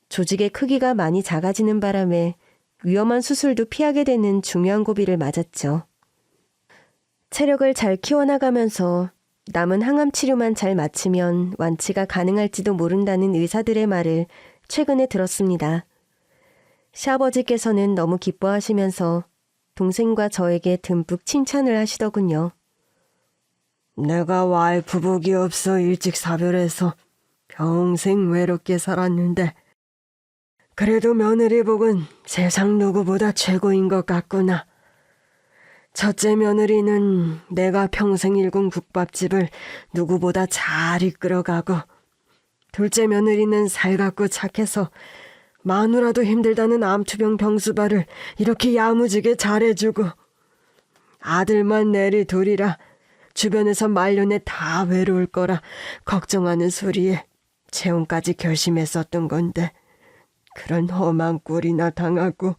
조직의 크기가 많이 작아지는 바람에 위험한 수술도 피하게 되는 중요한 고비를 맞았죠. 체력을 잘 키워나가면서 남은 항암 치료만 잘 마치면 완치가 가능할지도 모른다는 의사들의 말을 최근에 들었습니다. 시아버지께서는 너무 기뻐하시면서 동생과 저에게 듬뿍 칭찬을 하시더군요. 내가 와이프복이 없어 일찍 사별해서 평생 외롭게 살았는데 그래도 며느리복은 세상 누구보다 최고인 것 같구나. 첫째 며느리는 내가 평생 일군 국밥집을 누구보다 잘 이끌어가고 둘째 며느리는 살갑고 착해서 마누라도 힘들다는 암투병 병수발을 이렇게 야무지게 잘해주고 아들만 내리 둘이라 주변에서 말년에 다 외로울 거라 걱정하는 소리에 재혼까지 결심했었던 건데 그런 험한 꼴이나 당하고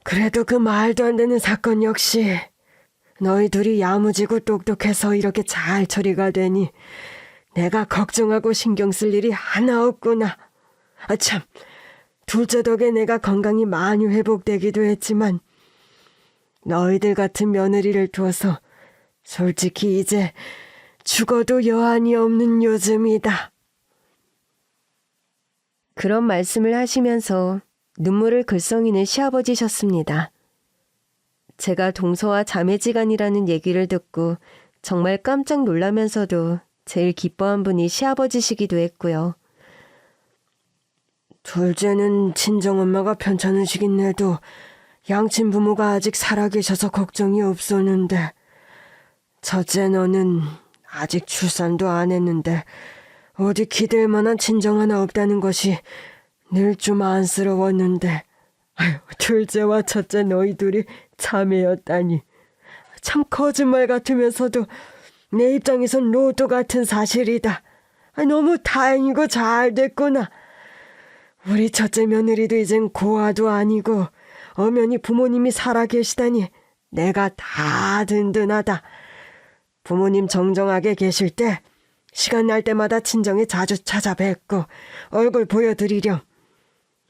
그래도 그 말도 안 되는 사건 역시 너희 둘이 야무지고 똑똑해서 이렇게 잘 처리가 되니 내가 걱정하고 신경 쓸 일이 하나 없구나. 참, 둘째 덕에 내가 건강이 많이 회복되기도 했지만 너희들 같은 며느리를 두어서 솔직히 이제 죽어도 여한이 없는 요즘이다. 그런 말씀을 하시면서 눈물을 글썽이는 시아버지셨습니다. 제가 동서와 자매지간이라는 얘기를 듣고 정말 깜짝 놀라면서도 제일 기뻐한 분이 시아버지시기도 했고요. 둘째는 친정엄마가 편찮으시긴 해도 양친 부모가 아직 살아계셔서 걱정이 없었는데 첫째 너는 아직 출산도 안 했는데 어디 기댈 만한 친정 하나 없다는 것이 늘 좀 안쓰러웠는데 아유, 둘째와 첫째 너희 둘이 자매였다니 참 거짓말 같으면서도 내 입장에선 로또 같은 사실이다. 너무 다행이고 잘 됐구나. 우리 첫째 며느리도 이젠 고아도 아니고 엄연히 부모님이 살아계시다니 내가 다 든든하다. 부모님 정정하게 계실 때 시간 날 때마다 친정에 자주 찾아뵙고 얼굴 보여드리렴.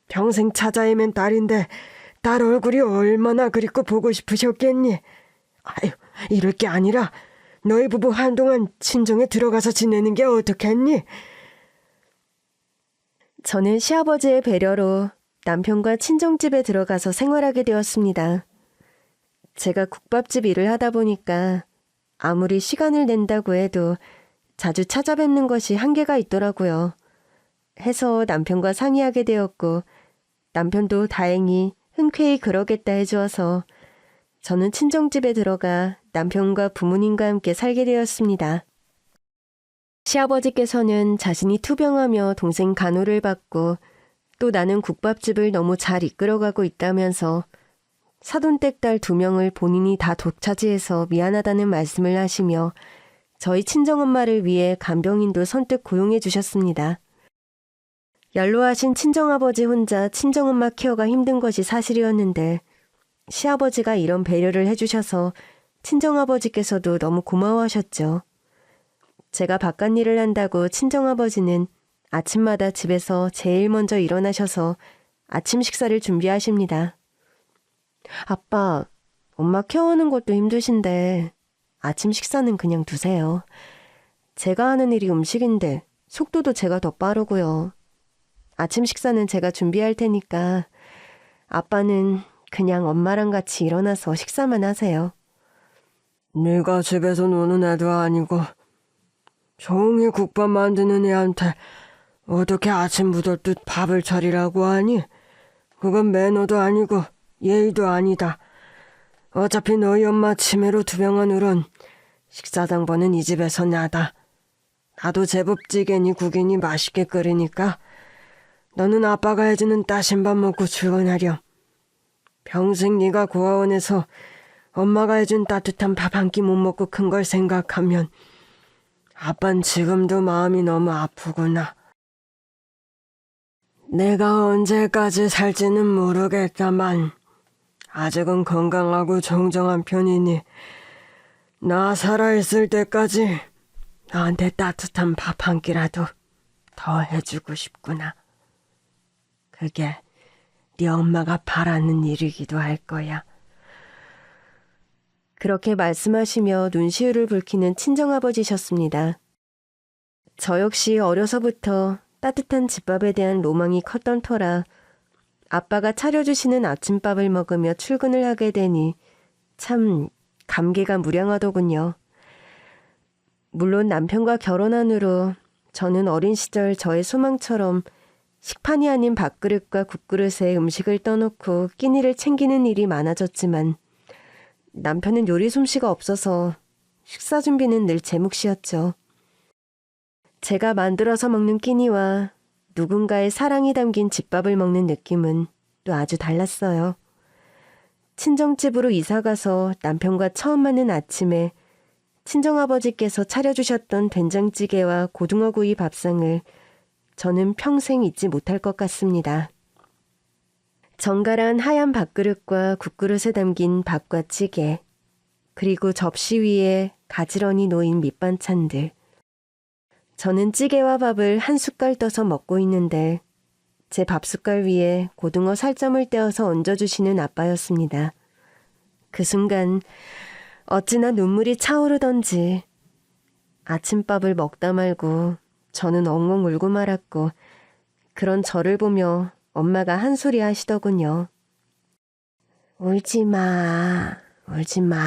평생 찾아 헤맨 딸인데 딸 얼굴이 얼마나 그립고 보고 싶으셨겠니? 아유, 이럴 게 아니라 너희 부부 한동안 친정에 들어가서 지내는 게 어떻겠니? 저는 시아버지의 배려로 남편과 친정집에 들어가서 생활하게 되었습니다. 제가 국밥집 일을 하다 보니까 아무리 시간을 낸다고 해도 자주 찾아뵙는 것이 한계가 있더라고요. 해서 남편과 상의하게 되었고 남편도 다행히 흔쾌히 그러겠다 해주어서 저는 친정집에 들어가 남편과 부모님과 함께 살게 되었습니다. 시아버지께서는 자신이 투병하며 동생 간호를 받고 또 나는 국밥집을 너무 잘 이끌어가고 있다면서 사돈댁 딸 2명을 본인이 다 독차지해서 미안하다는 말씀을 하시며 저희 친정엄마를 위해 간병인도 선뜻 고용해 주셨습니다. 연로하신 친정아버지 혼자 친정엄마 케어가 힘든 것이 사실이었는데 시아버지가 이런 배려를 해주셔서 친정아버지께서도 너무 고마워하셨죠. 제가 바깥일을 한다고 친정아버지는 아침마다 집에서 제일 먼저 일어나셔서 아침 식사를 준비하십니다. 아빠, 엄마 케어하는 것도 힘드신데 아침 식사는 그냥 두세요. 제가 하는 일이 음식인데 속도도 제가 더 빠르고요. 아침 식사는 제가 준비할 테니까 아빠는 그냥 엄마랑 같이 일어나서 식사만 하세요. 네가 집에서 노는 애도 아니고 종일 국밥 만드는 애한테 어떻게 아침 묻었듯 밥을 차리라고 하니? 그건 매너도 아니고 예의도 아니다. 어차피 너희 엄마 치매로 투병한 후론 식사당번은 이 집에서 나다. 나도 제법 찌개니 국이니 맛있게 끓이니까 너는 아빠가 해주는 따신 밥 먹고 출근하렴. 평생 네가 고아원에서 엄마가 해준 따뜻한 밥 한 끼 못 먹고 큰 걸 생각하면 아빤 지금도 마음이 너무 아프구나. 내가 언제까지 살지는 모르겠다만 아직은 건강하고 정정한 편이니 나 살아있을 때까지 나한테 따뜻한 밥 한 끼라도 더 해주고 싶구나. 그게 네 엄마가 바라는 일이기도 할 거야. 그렇게 말씀하시며 눈시울을 붉히는 친정아버지셨습니다. 저 역시 어려서부터 따뜻한 집밥에 대한 로망이 컸던 터라 아빠가 차려주시는 아침밥을 먹으며 출근을 하게 되니 참 감개가 무량하더군요. 물론 남편과 결혼한 후로 저는 어린 시절 저의 소망처럼 식판이 아닌 밥그릇과 국그릇에 음식을 떠놓고 끼니를 챙기는 일이 많아졌지만 남편은 요리 솜씨가 없어서 식사 준비는 늘 제 몫이었죠. 제가 만들어서 먹는 끼니와 누군가의 사랑이 담긴 집밥을 먹는 느낌은 또 아주 달랐어요. 친정집으로 이사가서 남편과 처음 맞는 아침에 친정아버지께서 차려주셨던 된장찌개와 고등어구이 밥상을 저는 평생 잊지 못할 것 같습니다. 정갈한 하얀 밥그릇과 국그릇에 담긴 밥과 찌개, 그리고 접시 위에 가지런히 놓인 밑반찬들. 저는 찌개와 밥을 한 숟갈 떠서 먹고 있는데 제 밥숟갈 위에 고등어 살점을 떼어서 얹어주시는 아빠였습니다. 그 순간 어찌나 눈물이 차오르던지 아침밥을 먹다 말고 저는 엉엉 울고 말았고 그런 저를 보며 엄마가 한 소리 하시더군요. 울지 마,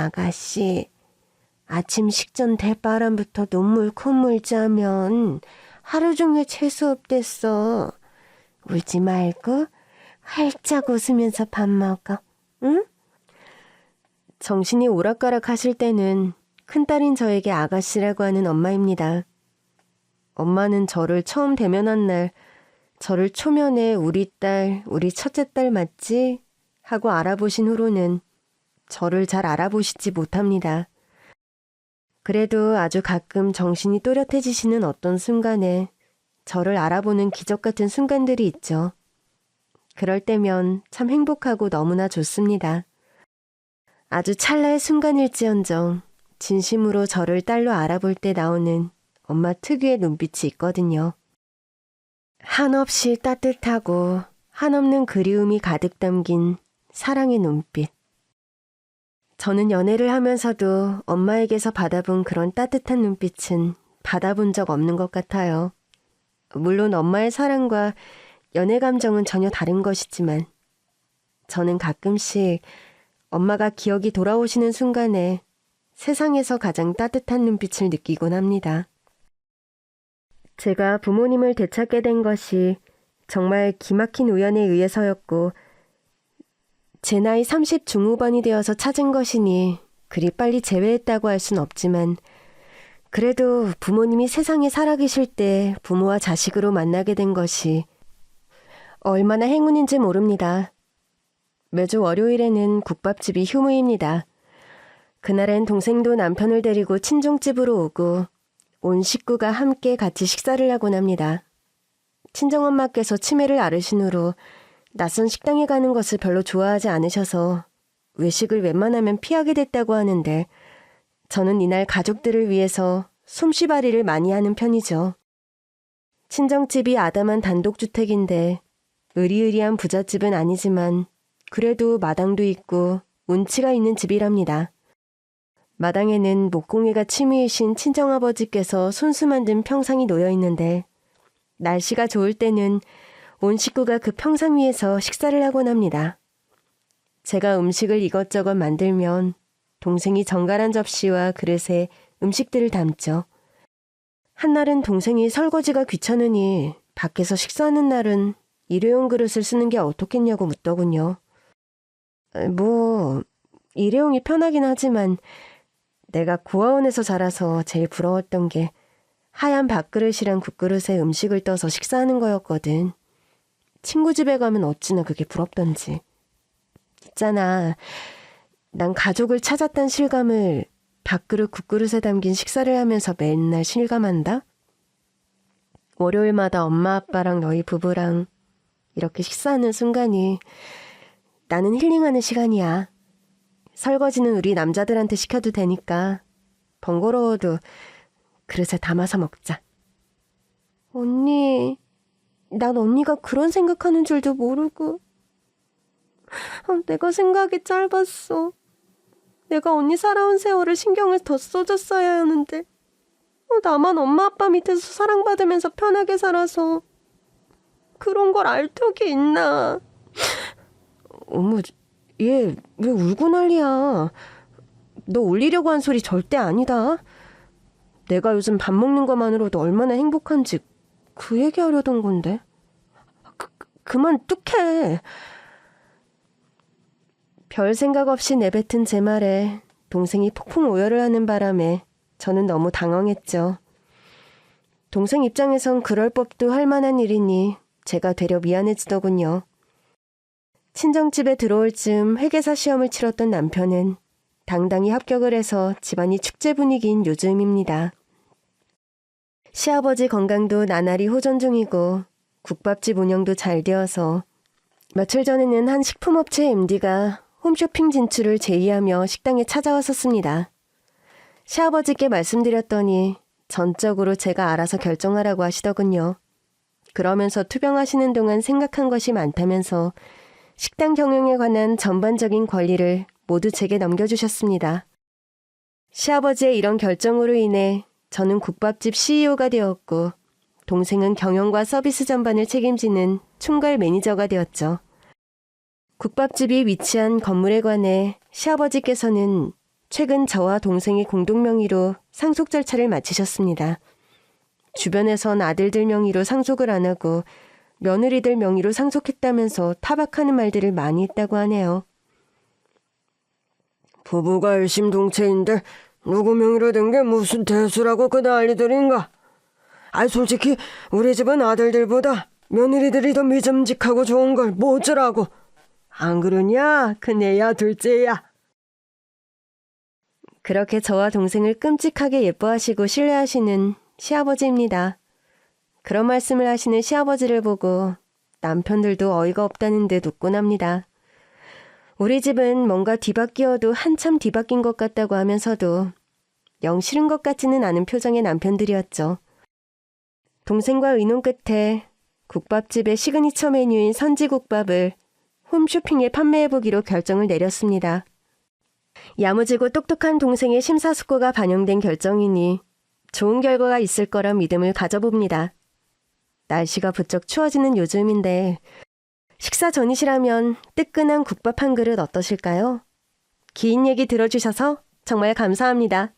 아가씨. 아침 식전 대바람부터 눈물 콧물 짜면 하루 종일 재수 없댔어. 울지 말고 활짝 웃으면서 밥 먹어, 응? 정신이 오락가락 하실 때는 큰딸인 저에게 아가씨라고 하는 엄마입니다. 엄마는 저를 처음 대면한 날 저를 초면에 우리 딸, 우리 첫째 딸 맞지? 하고 알아보신 후로는 저를 잘 알아보시지 못합니다. 그래도 아주 가끔 정신이 또렷해지시는 어떤 순간에 저를 알아보는 기적 같은 순간들이 있죠. 그럴 때면 참 행복하고 너무나 좋습니다. 아주 찰나의 순간일지언정 진심으로 저를 딸로 알아볼 때 나오는 엄마 특유의 눈빛이 있거든요. 한없이 따뜻하고 한없는 그리움이 가득 담긴 사랑의 눈빛. 저는 연애를 하면서도 엄마에게서 받아본 그런 따뜻한 눈빛은 받아본 적 없는 것 같아요. 물론 엄마의 사랑과 연애 감정은 전혀 다른 것이지만 저는 가끔씩 엄마가 기억이 돌아오시는 순간에 세상에서 가장 따뜻한 눈빛을 느끼곤 합니다. 제가 부모님을 되찾게 된 것이 정말 기막힌 우연에 의해서였고 제 나이 30 중후반이 되어서 찾은 것이니 그리 빨리 재회했다고 할 순 없지만 그래도 부모님이 세상에 살아계실 때 부모와 자식으로 만나게 된 것이 얼마나 행운인지 모릅니다. 매주 월요일에는 국밥집이 휴무입니다. 그날엔 동생도 남편을 데리고 친정집으로 오고 온 식구가 함께 같이 식사를 하곤 합니다. 친정엄마께서 치매를 앓으신 후로 낯선 식당에 가는 것을 별로 좋아하지 않으셔서 외식을 웬만하면 피하게 됐다고 하는데 저는 이날 가족들을 위해서 솜씨발이를 많이 하는 편이죠. 친정집이 아담한 단독주택인데 으리으리한 부잣집은 아니지만 그래도 마당도 있고 운치가 있는 집이랍니다. 마당에는 목공예가 취미이신 친정아버지께서 손수 만든 평상이 놓여 있는데 날씨가 좋을 때는 온 식구가 그 평상 위에서 식사를 하곤 합니다. 제가 음식을 이것저것 만들면 동생이 정갈한 접시와 그릇에 음식들을 담죠. 한날은 동생이 설거지가 귀찮으니 밖에서 식사하는 날은 일회용 그릇을 쓰는 게 어떻겠냐고 묻더군요. 일회용이 편하긴 하지만 내가 고아원에서 자라서 제일 부러웠던 게 하얀 밥그릇이랑 국그릇에 음식을 떠서 식사하는 거였거든. 친구 집에 가면 어찌나 그게 부럽던지. 있잖아, 난 가족을 찾았단 실감을 밥그릇 국그릇에 담긴 식사를 하면서 맨날 실감한다? 월요일마다 엄마 아빠랑 너희 부부랑 이렇게 식사하는 순간이 나는 힐링하는 시간이야. 설거지는 우리 남자들한테 시켜도 되니까 번거로워도 그릇에 담아서 먹자. 언니, 난 언니가 그런 생각하는 줄도 모르고 내가 생각이 짧았어. 내가 언니 살아온 세월을 신경을 더 써줬어야 하는데 나만 엄마 아빠 밑에서 사랑받으면서 편하게 살아서 그런 걸 알 턱이 있나. 어머, 얘 왜 울고 난리야. 너 울리려고 한 소리 절대 아니다. 내가 요즘 밥 먹는 것만으로도 얼마나 행복한지 그 얘기하려던 건데. 그만 뚝해. 별 생각 없이 내뱉은 제 말에 동생이 폭풍 오열을 하는 바람에 저는 너무 당황했죠. 동생 입장에선 그럴 법도 할 만한 일이니 제가 되려 미안해지더군요. 친정집에 들어올 즈음 회계사 시험을 치렀던 남편은 당당히 합격을 해서 집안이 축제 분위기인 요즘입니다. 시아버지 건강도 나날이 호전 중이고 국밥집 운영도 잘 되어서 며칠 전에는 한 식품업체 MD가 홈쇼핑 진출을 제의하며 식당에 찾아왔었습니다. 시아버지께 말씀드렸더니 전적으로 제가 알아서 결정하라고 하시더군요. 그러면서 투병하시는 동안 생각한 것이 많다면서 식당 경영에 관한 전반적인 권리를 모두 제게 넘겨주셨습니다. 시아버지의 이런 결정으로 인해 저는 국밥집 CEO가 되었고 동생은 경영과 서비스 전반을 책임지는 총괄 매니저가 되었죠. 국밥집이 위치한 건물에 관해 시아버지께서는 최근 저와 동생의 공동 명의로 상속 절차를 마치셨습니다. 주변에선 아들들 명의로 상속을 안 하고 며느리들 명의로 상속했다면서 타박하는 말들을 많이 했다고 하네요. 부부가 일심동체인데 누구 명의로 된 게 무슨 대수라고 그 난리들인가. 솔직히 우리 집은 아들들보다 며느리들이 더 믿음직하고 좋은 걸 뭐 어쩌라고. 안 그러냐? 큰애야 둘째야. 그렇게 저와 동생을 끔찍하게 예뻐하시고 신뢰하시는 시아버지입니다. 그런 말씀을 하시는 시아버지를 보고 남편들도 어이가 없다는 듯 웃곤 합니다. 우리 집은 뭔가 뒤바뀌어도 한참 뒤바뀐 것 같다고 하면서도 영 싫은 것 같지는 않은 표정의 남편들이었죠. 동생과 의논 끝에 국밥집의 시그니처 메뉴인 선지국밥을 홈쇼핑에 판매해보기로 결정을 내렸습니다. 야무지고 똑똑한 동생의 심사숙고가 반영된 결정이니 좋은 결과가 있을 거란 믿음을 가져봅니다. 날씨가 부쩍 추워지는 요즘인데 식사 전이시라면 뜨끈한 국밥 한 그릇 어떠실까요? 긴 얘기 들어주셔서 정말 감사합니다.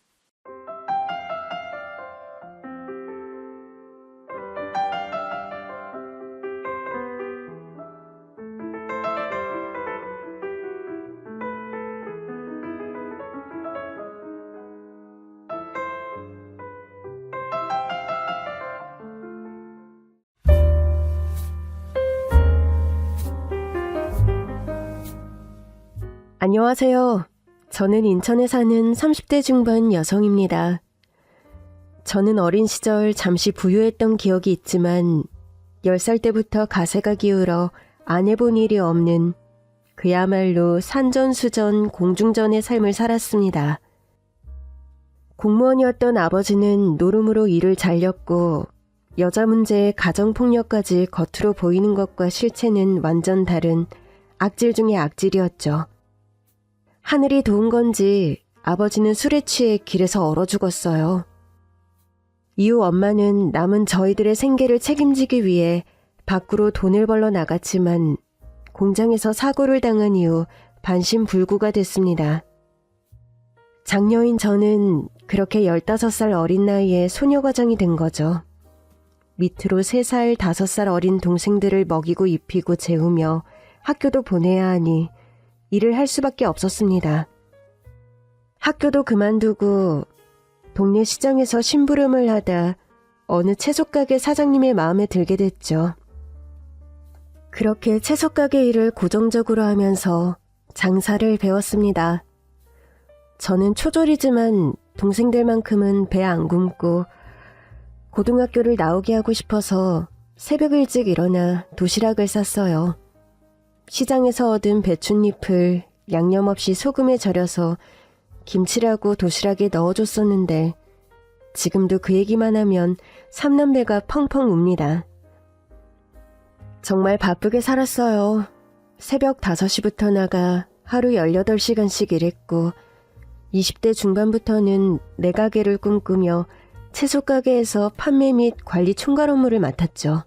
안녕하세요. 저는 인천에 사는 30대 중반 여성입니다. 저는 어린 시절 잠시 부유했던 기억이 있지만 10살 때부터 가세가 기울어 안 해본 일이 없는 그야말로 산전수전 공중전의 삶을 살았습니다. 공무원이었던 아버지는 노름으로 일을 잘렸고 여자 문제에 가정폭력까지 겉으로 보이는 것과 실체는 완전 다른 악질 중의 악질이었죠. 하늘이 도운 건지 아버지는 술에 취해 길에서 얼어 죽었어요. 이후 엄마는 남은 저희들의 생계를 책임지기 위해 밖으로 돈을 벌러 나갔지만 공장에서 사고를 당한 이후 반신불구가 됐습니다. 장녀인 저는 그렇게 15살 어린 나이에 소녀과장이 된 거죠. 밑으로 3살, 5살 어린 동생들을 먹이고 입히고 재우며 학교도 보내야 하니 일을 할 수밖에 없었습니다. 학교도 그만두고 동네 시장에서 심부름을 하다 어느 채소가게 사장님의 마음에 들게 됐죠. 그렇게 채소가게 일을 고정적으로 하면서 장사를 배웠습니다. 저는 초졸이지만 동생들만큼은 배 안 굶고 고등학교를 나오게 하고 싶어서 새벽 일찍 일어나 도시락을 쌌어요. 시장에서 얻은 배춧잎을 양념 없이 소금에 절여서 김치라고 도시락에 넣어줬었는데 지금도 그 얘기만 하면 삼남매가 펑펑 웁니다. 정말 바쁘게 살았어요. 새벽 5시부터 나가 하루 18시간씩 일했고 20대 중반부터는 내 가게를 꿈꾸며 채소 가게에서 판매 및 관리 총괄 업무를 맡았죠.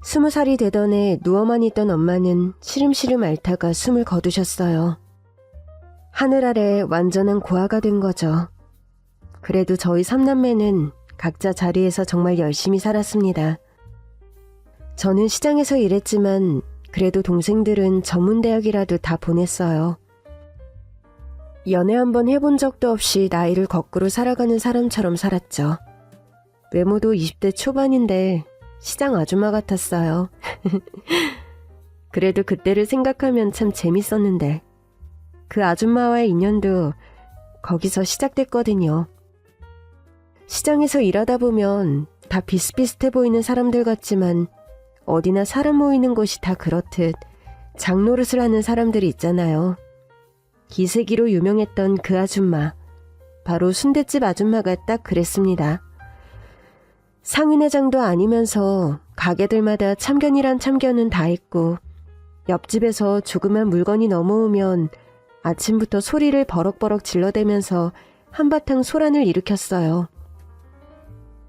20살이 되던 해 누워만 있던 엄마는 시름시름 앓다가 숨을 거두셨어요. 하늘 아래 완전한 고아가 된 거죠. 그래도 저희 3남매는 각자 자리에서 정말 열심히 살았습니다. 저는 시장에서 일했지만 그래도 동생들은 전문대학이라도 다 보냈어요. 연애 한번 해본 적도 없이 나이를 거꾸로 살아가는 사람처럼 살았죠. 외모도 20대 초반인데 시장 아줌마 같았어요. 그래도 그때를 생각하면 참 재밌었는데 그 아줌마와의 인연도 거기서 시작됐거든요. 시장에서 일하다 보면 다 비슷비슷해 보이는 사람들 같지만 어디나 사람 모이는 곳이 다 그렇듯 장노릇을 하는 사람들이 있잖아요. 기세기로 유명했던 그 아줌마, 바로 순댓집 아줌마가 딱 그랬습니다. 상인회장도 아니면서 가게들마다 참견이란 참견은 다 있고 옆집에서 조그만 물건이 넘어오면 아침부터 소리를 버럭버럭 질러대면서 한바탕 소란을 일으켰어요.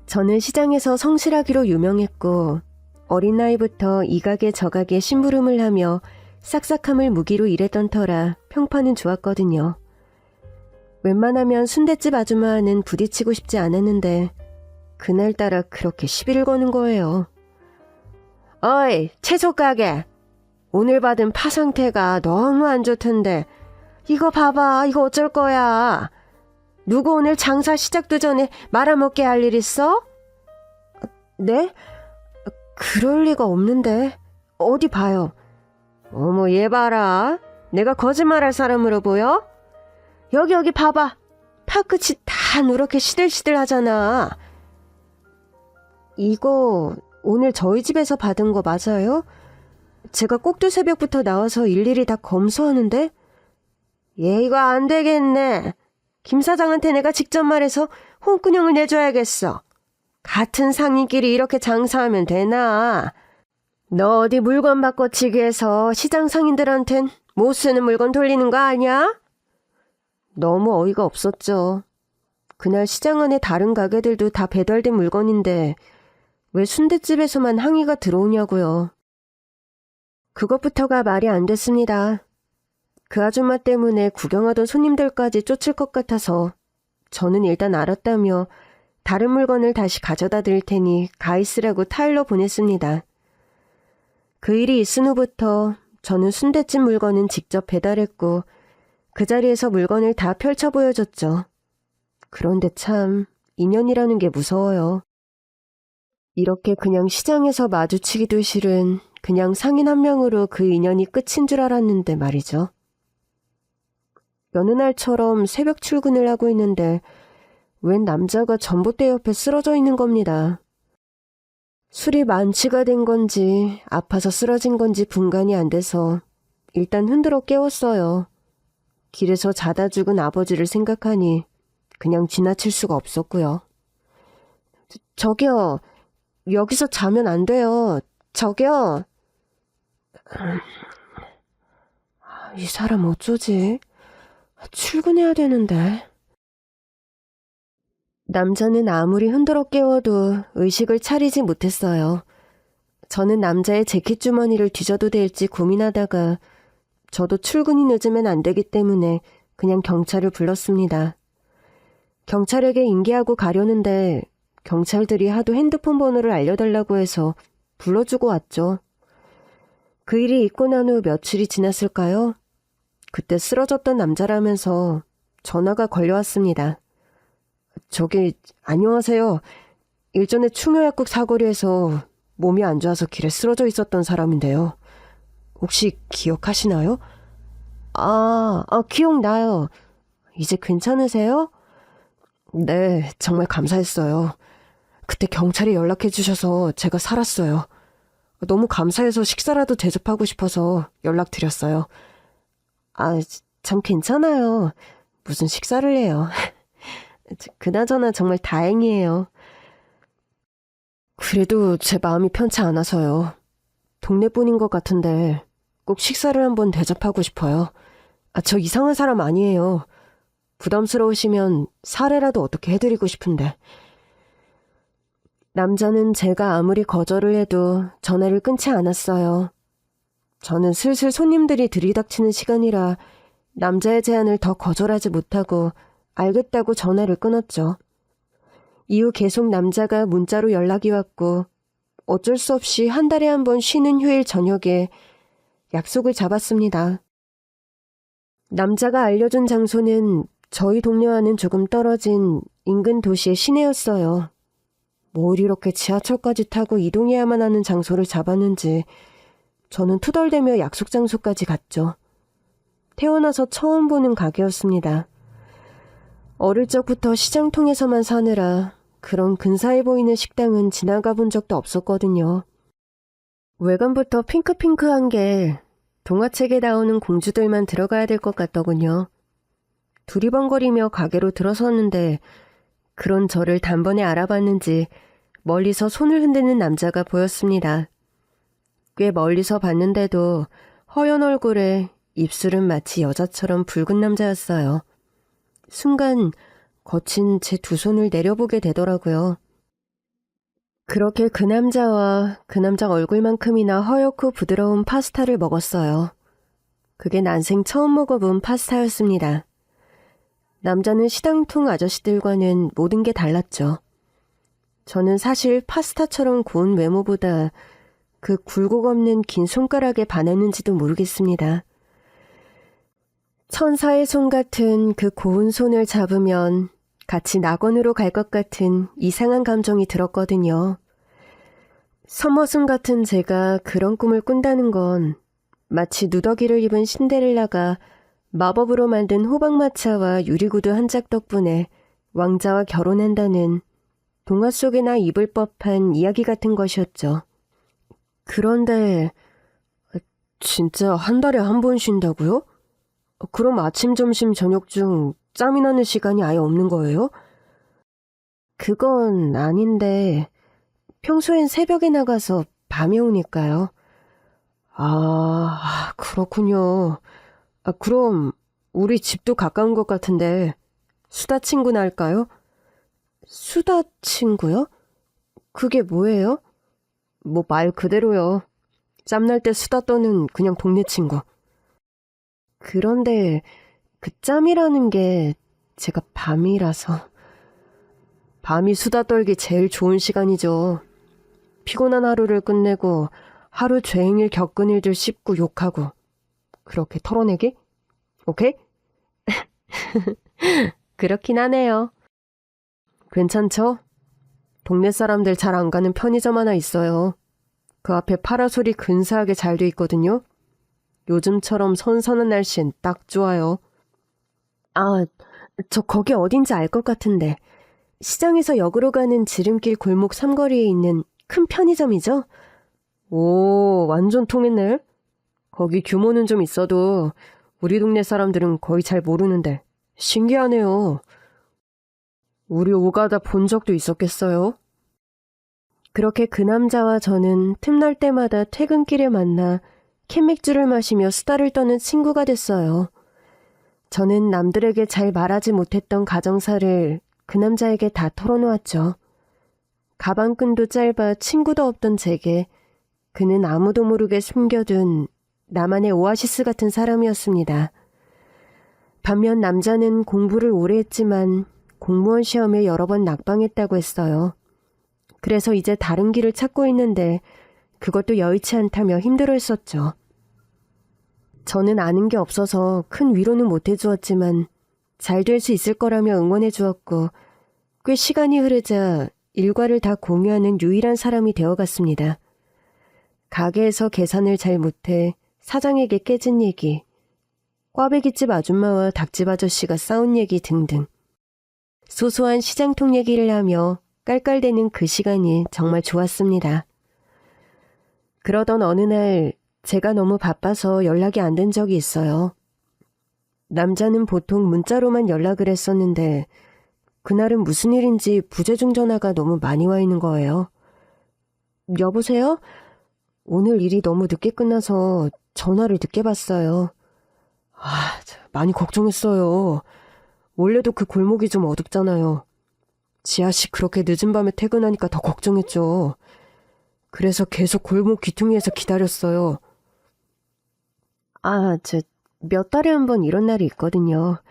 저는 시장에서 성실하기로 유명했고 어린 나이부터 이 가게 저 가게 심부름을 하며 싹싹함을 무기로 일했던 터라 평판은 좋았거든요. 웬만하면 순댓집 아줌마와는 부딪히고 싶지 않았는데 그날따라 그렇게 시비를 거는 거예요. 어이, 채소 가게. 오늘 받은 파 상태가 너무 안 좋던데 이거 봐봐, 이거 어쩔 거야. 누구 오늘 장사 시작도 전에 말아먹게 할 일 있어? 네? 그럴 리가 없는데. 어디 봐요. 어머, 얘 봐라. 내가 거짓말할 사람으로 보여? 여기 봐봐. 파 끝이 다 누렇게 시들시들 하잖아. 이거 오늘 저희 집에서 받은 거 맞아요? 제가 꼭두 새벽부터 나와서 일일이 다 검수하는데? 얘 이거 안 되겠네. 김 사장한테 내가 직접 말해서 홍군형을 내줘야겠어. 같은 상인끼리 이렇게 장사하면 되나? 너 어디 물건 바꿔치기 해서 시장 상인들한텐 못 쓰는 물건 돌리는 거 아니야? 너무 어이가 없었죠. 그날 시장 안에 다른 가게들도 다 배달된 물건인데 왜 순댓집에서만 항의가 들어오냐고요. 그것부터가 말이 안 됐습니다. 그 아줌마 때문에 구경하던 손님들까지 쫓을 것 같아서 저는 일단 알았다며 다른 물건을 다시 가져다 드릴 테니 가 있으라고 타일러 보냈습니다. 그 일이 있은 후부터 저는 순댓집 물건은 직접 배달했고 그 자리에서 물건을 다 펼쳐 보여줬죠. 그런데 참 인연이라는 게 무서워요. 이렇게 그냥 시장에서 마주치기도 싫은 그냥 상인 한 명으로 그 인연이 끝인 줄 알았는데 말이죠. 여느 날처럼 새벽 출근을 하고 있는데 웬 남자가 전봇대 옆에 쓰러져 있는 겁니다. 술이 만취가 된 건지 아파서 쓰러진 건지 분간이 안 돼서 일단 흔들어 깨웠어요. 길에서 자다 죽은 아버지를 생각하니 그냥 지나칠 수가 없었고요. 저기요, 여기서 자면 안 돼요. 저기요. 이 사람 어쩌지? 출근해야 되는데. 남자는 아무리 흔들어 깨워도 의식을 차리지 못했어요. 저는 남자의 재킷 주머니를 뒤져도 될지 고민하다가 저도 출근이 늦으면 안 되기 때문에 그냥 경찰을 불렀습니다. 경찰에게 인계하고 가려는데 경찰들이 하도 핸드폰 번호를 알려달라고 해서 불러주고 왔죠. 그 일이 있고 난 후 며칠이 지났을까요? 그때 쓰러졌던 남자라면서 전화가 걸려왔습니다. 저기, 안녕하세요. 일전에 충효약국 사거리에서 몸이 안 좋아서 길에 쓰러져 있었던 사람인데요. 혹시 기억하시나요? 기억나요. 이제 괜찮으세요? 네, 정말 감사했어요. 그때 경찰이 연락해 주셔서 제가 살았어요. 너무 감사해서 식사라도 대접하고 싶어서 연락드렸어요. 참 괜찮아요. 무슨 식사를 해요. 그나저나 정말 다행이에요. 그래도 제 마음이 편치 않아서요. 동네뿐인 것 같은데 꼭 식사를 한번 대접하고 싶어요. 저 이상한 사람 아니에요. 부담스러우시면 사례라도 어떻게 해드리고 싶은데. 남자는 제가 아무리 거절을 해도 전화를 끊지 않았어요. 저는 슬슬 손님들이 들이닥치는 시간이라 남자의 제안을 더 거절하지 못하고 알겠다고 전화를 끊었죠. 이후 계속 남자가 문자로 연락이 왔고 어쩔 수 없이 한 달에 한 번 쉬는 휴일 저녁에 약속을 잡았습니다. 남자가 알려준 장소는 저희 동네와는 조금 떨어진 인근 도시의 시내였어요. 뭘 이렇게 지하철까지 타고 이동해야만 하는 장소를 잡았는지 저는 투덜대며 약속 장소까지 갔죠. 태어나서 처음 보는 가게였습니다. 어릴 적부터 시장통에서만 사느라 그런 근사해 보이는 식당은 지나가 본 적도 없었거든요. 외관부터 핑크핑크한 게 동화책에 나오는 공주들만 들어가야 될 것 같더군요. 두리번거리며 가게로 들어섰는데 그런 저를 단번에 알아봤는지 멀리서 손을 흔드는 남자가 보였습니다. 꽤 멀리서 봤는데도 허연 얼굴에 입술은 마치 여자처럼 붉은 남자였어요. 순간 거친 제 두 손을 내려보게 되더라고요. 그렇게 그 남자와 그 남자 얼굴만큼이나 허옇고 부드러운 파스타를 먹었어요. 그게 난생 처음 먹어본 파스타였습니다. 남자는 시장통 아저씨들과는 모든 게 달랐죠. 저는 사실 파스타처럼 고운 외모보다 그 굴곡 없는 긴 손가락에 반했는지도 모르겠습니다. 천사의 손 같은 그 고운 손을 잡으면 같이 낙원으로 갈 것 같은 이상한 감정이 들었거든요. 서머슴 같은 제가 그런 꿈을 꾼다는 건 마치 누더기를 입은 신데렐라가 마법으로 만든 호박마차와 유리구두 한 짝 덕분에 왕자와 결혼한다는 동화 속에나 입을 법한 이야기 같은 것이었죠. 그런데 진짜 한 달에 한 번 쉰다고요? 그럼 아침, 점심, 저녁 중 짬이 나는 시간이 아예 없는 거예요? 그건 아닌데 평소엔 새벽에 나가서 밤에 오니까요. 아, 그렇군요. 그럼 우리 집도 가까운 것 같은데 수다 친구나 할까요? 수다 친구요? 그게 뭐예요? 뭐 말 그대로요. 짬날 때 수다 떠는 그냥 동네 친구. 그런데 그 짬이라는 게 제가 밤이라서. 밤이 수다 떨기 제일 좋은 시간이죠. 피곤한 하루를 끝내고 하루 종일 겪은 일들 씹고 욕하고 그렇게 털어내기? 오케이? 그렇긴 하네요. 괜찮죠? 동네 사람들 잘 안 가는 편의점 하나 있어요. 그 앞에 파라솔이 근사하게 잘 돼 있거든요. 요즘처럼 선선한 날씨엔 딱 좋아요. 아, 저 거기 어딘지 알 것 같은데. 시장에서 역으로 가는 지름길 골목 삼거리에 있는 큰 편의점이죠? 오, 완전 통했네. 거기 규모는 좀 있어도 우리 동네 사람들은 거의 잘 모르는데 신기하네요. 우리 오가다 본 적도 있었겠어요? 그렇게 그 남자와 저는 틈날 때마다 퇴근길에 만나 캔맥주를 마시며 수다를 떠는 친구가 됐어요. 저는 남들에게 잘 말하지 못했던 가정사를 그 남자에게 다 털어놓았죠. 가방끈도 짧아 친구도 없던 제게 그는 아무도 모르게 숨겨둔 나만의 오아시스 같은 사람이었습니다. 반면 남자는 공부를 오래 했지만 공무원 시험에 여러 번 낙방했다고 했어요. 그래서 이제 다른 길을 찾고 있는데 그것도 여의치 않다며 힘들어했었죠. 저는 아는 게 없어서 큰 위로는 못 해주었지만 잘 될 수 있을 거라며 응원해 주었고 꽤 시간이 흐르자 일과를 다 공유하는 유일한 사람이 되어갔습니다. 가게에서 계산을 잘 못해 사장에게 깨진 얘기, 꽈배기집 아줌마와 닭집 아저씨가 싸운 얘기 등등. 소소한 시장통 얘기를 하며 깔깔대는 그 시간이 정말 좋았습니다. 그러던 어느 날 제가 너무 바빠서 연락이 안 된 적이 있어요. 남자는 보통 문자로만 연락을 했었는데 그날은 무슨 일인지 부재중 전화가 너무 많이 와 있는 거예요. 여보세요? 오늘 일이 너무 늦게 끝나서 전화를 늦게 받았어요. 많이 걱정했어요. 원래도 그 골목이 좀 어둡잖아요. 지아씨 그렇게 늦은 밤에 퇴근하니까 더 걱정했죠. 그래서 계속 골목 귀퉁이에서 기다렸어요. 몇 달에 한 번 이런 날이 있거든요.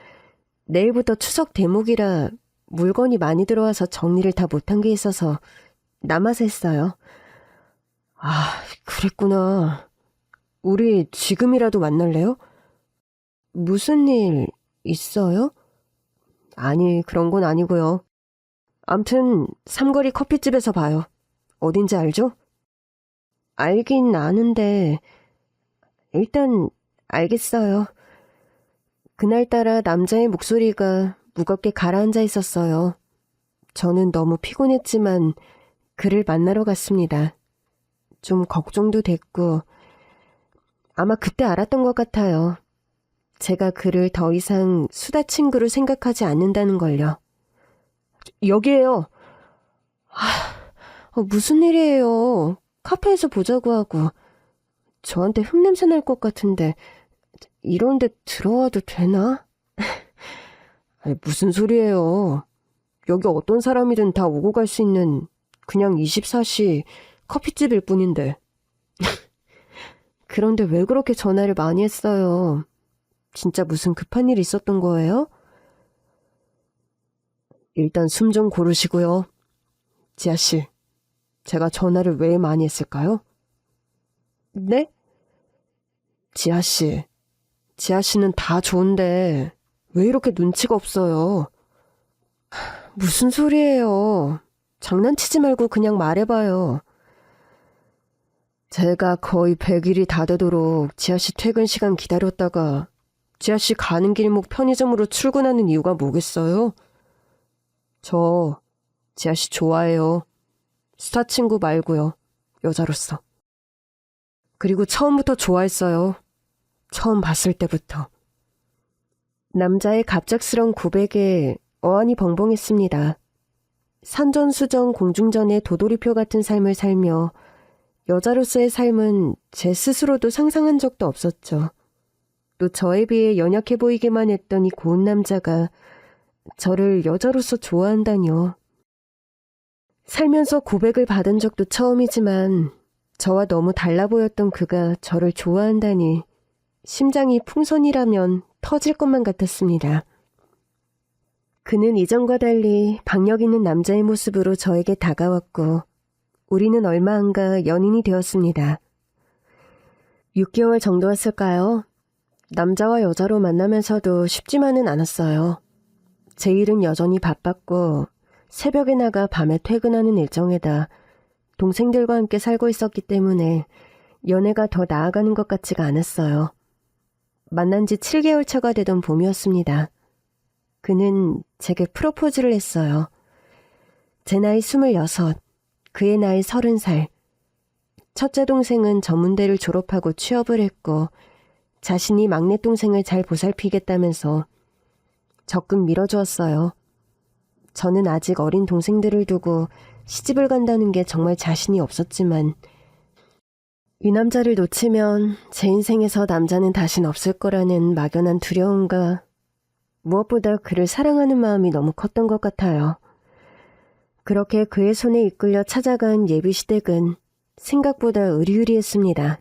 내일부터 추석 대목이라 물건이 많이 들어와서 정리를 다 못한 게 있어서 남아서 했어요. 그랬구나. 우리 지금이라도 만날래요? 무슨 일 있어요? 아니, 그런 건 아니고요. 암튼 삼거리 커피집에서 봐요. 어딘지 알죠? 알긴 아는데 일단 알겠어요. 그날따라 남자의 목소리가 무겁게 가라앉아 있었어요. 저는 너무 피곤했지만 그를 만나러 갔습니다. 좀 걱정도 됐고 아마 그때 알았던 것 같아요. 제가 그를 더 이상 수다 친구로 생각하지 않는다는 걸요. 여기에요. 무슨 일이에요? 카페에서 보자고 하고 저한테 흙냄새 날 것 같은데 이런데 들어와도 되나? 무슨 소리예요. 여기 어떤 사람이든 다 오고 갈 수 있는 그냥 24시 커피집일 뿐인데. 그런데 왜 그렇게 전화를 많이 했어요? 진짜 무슨 급한 일 있었던 거예요? 일단 숨 좀 고르시고요. 지아씨, 제가 전화를 왜 많이 했을까요? 네? 지아씨는 다 좋은데 왜 이렇게 눈치가 없어요? 무슨 소리예요? 장난치지 말고 그냥 말해봐요. 제가 거의 100일이 다 되도록 지아씨 퇴근 시간 기다렸다가 지아씨 가는 길목 편의점으로 출근하는 이유가 뭐겠어요? 저 지아씨 좋아해요. 스타 친구 말고요. 여자로서. 그리고 처음부터 좋아했어요. 처음 봤을 때부터. 남자의 갑작스런 고백에 어안이 벙벙했습니다. 산전수전 공중전의 도돌이표 같은 삶을 살며 여자로서의 삶은 제 스스로도 상상한 적도 없었죠. 또 저에 비해 연약해 보이기만 했던 이 고운 남자가 저를 여자로서 좋아한다뇨. 살면서 고백을 받은 적도 처음이지만 저와 너무 달라 보였던 그가 저를 좋아한다니 심장이 풍선이라면 터질 것만 같았습니다. 그는 이전과 달리 박력 있는 남자의 모습으로 저에게 다가왔고 우리는 얼마 안 가 연인이 되었습니다. 6개월 정도였을까요? 남자와 여자로 만나면서도 쉽지만은 않았어요. 제 일은 여전히 바빴고 새벽에 나가 밤에 퇴근하는 일정에다 동생들과 함께 살고 있었기 때문에 연애가 더 나아가는 것 같지가 않았어요. 만난 지 7개월 차가 되던 봄이었습니다. 그는 제게 프로포즈를 했어요. 제 나이 26, 그의 나이 30살. 첫째 동생은 전문대를 졸업하고 취업을 했고 자신이 막내 동생을 잘 보살피겠다면서 적극 밀어주었어요. 저는 아직 어린 동생들을 두고 시집을 간다는 게 정말 자신이 없었지만 이 남자를 놓치면 제 인생에서 남자는 다신 없을 거라는 막연한 두려움과 무엇보다 그를 사랑하는 마음이 너무 컸던 것 같아요. 그렇게 그의 손에 이끌려 찾아간 예비시댁은 생각보다 으리으리했습니다.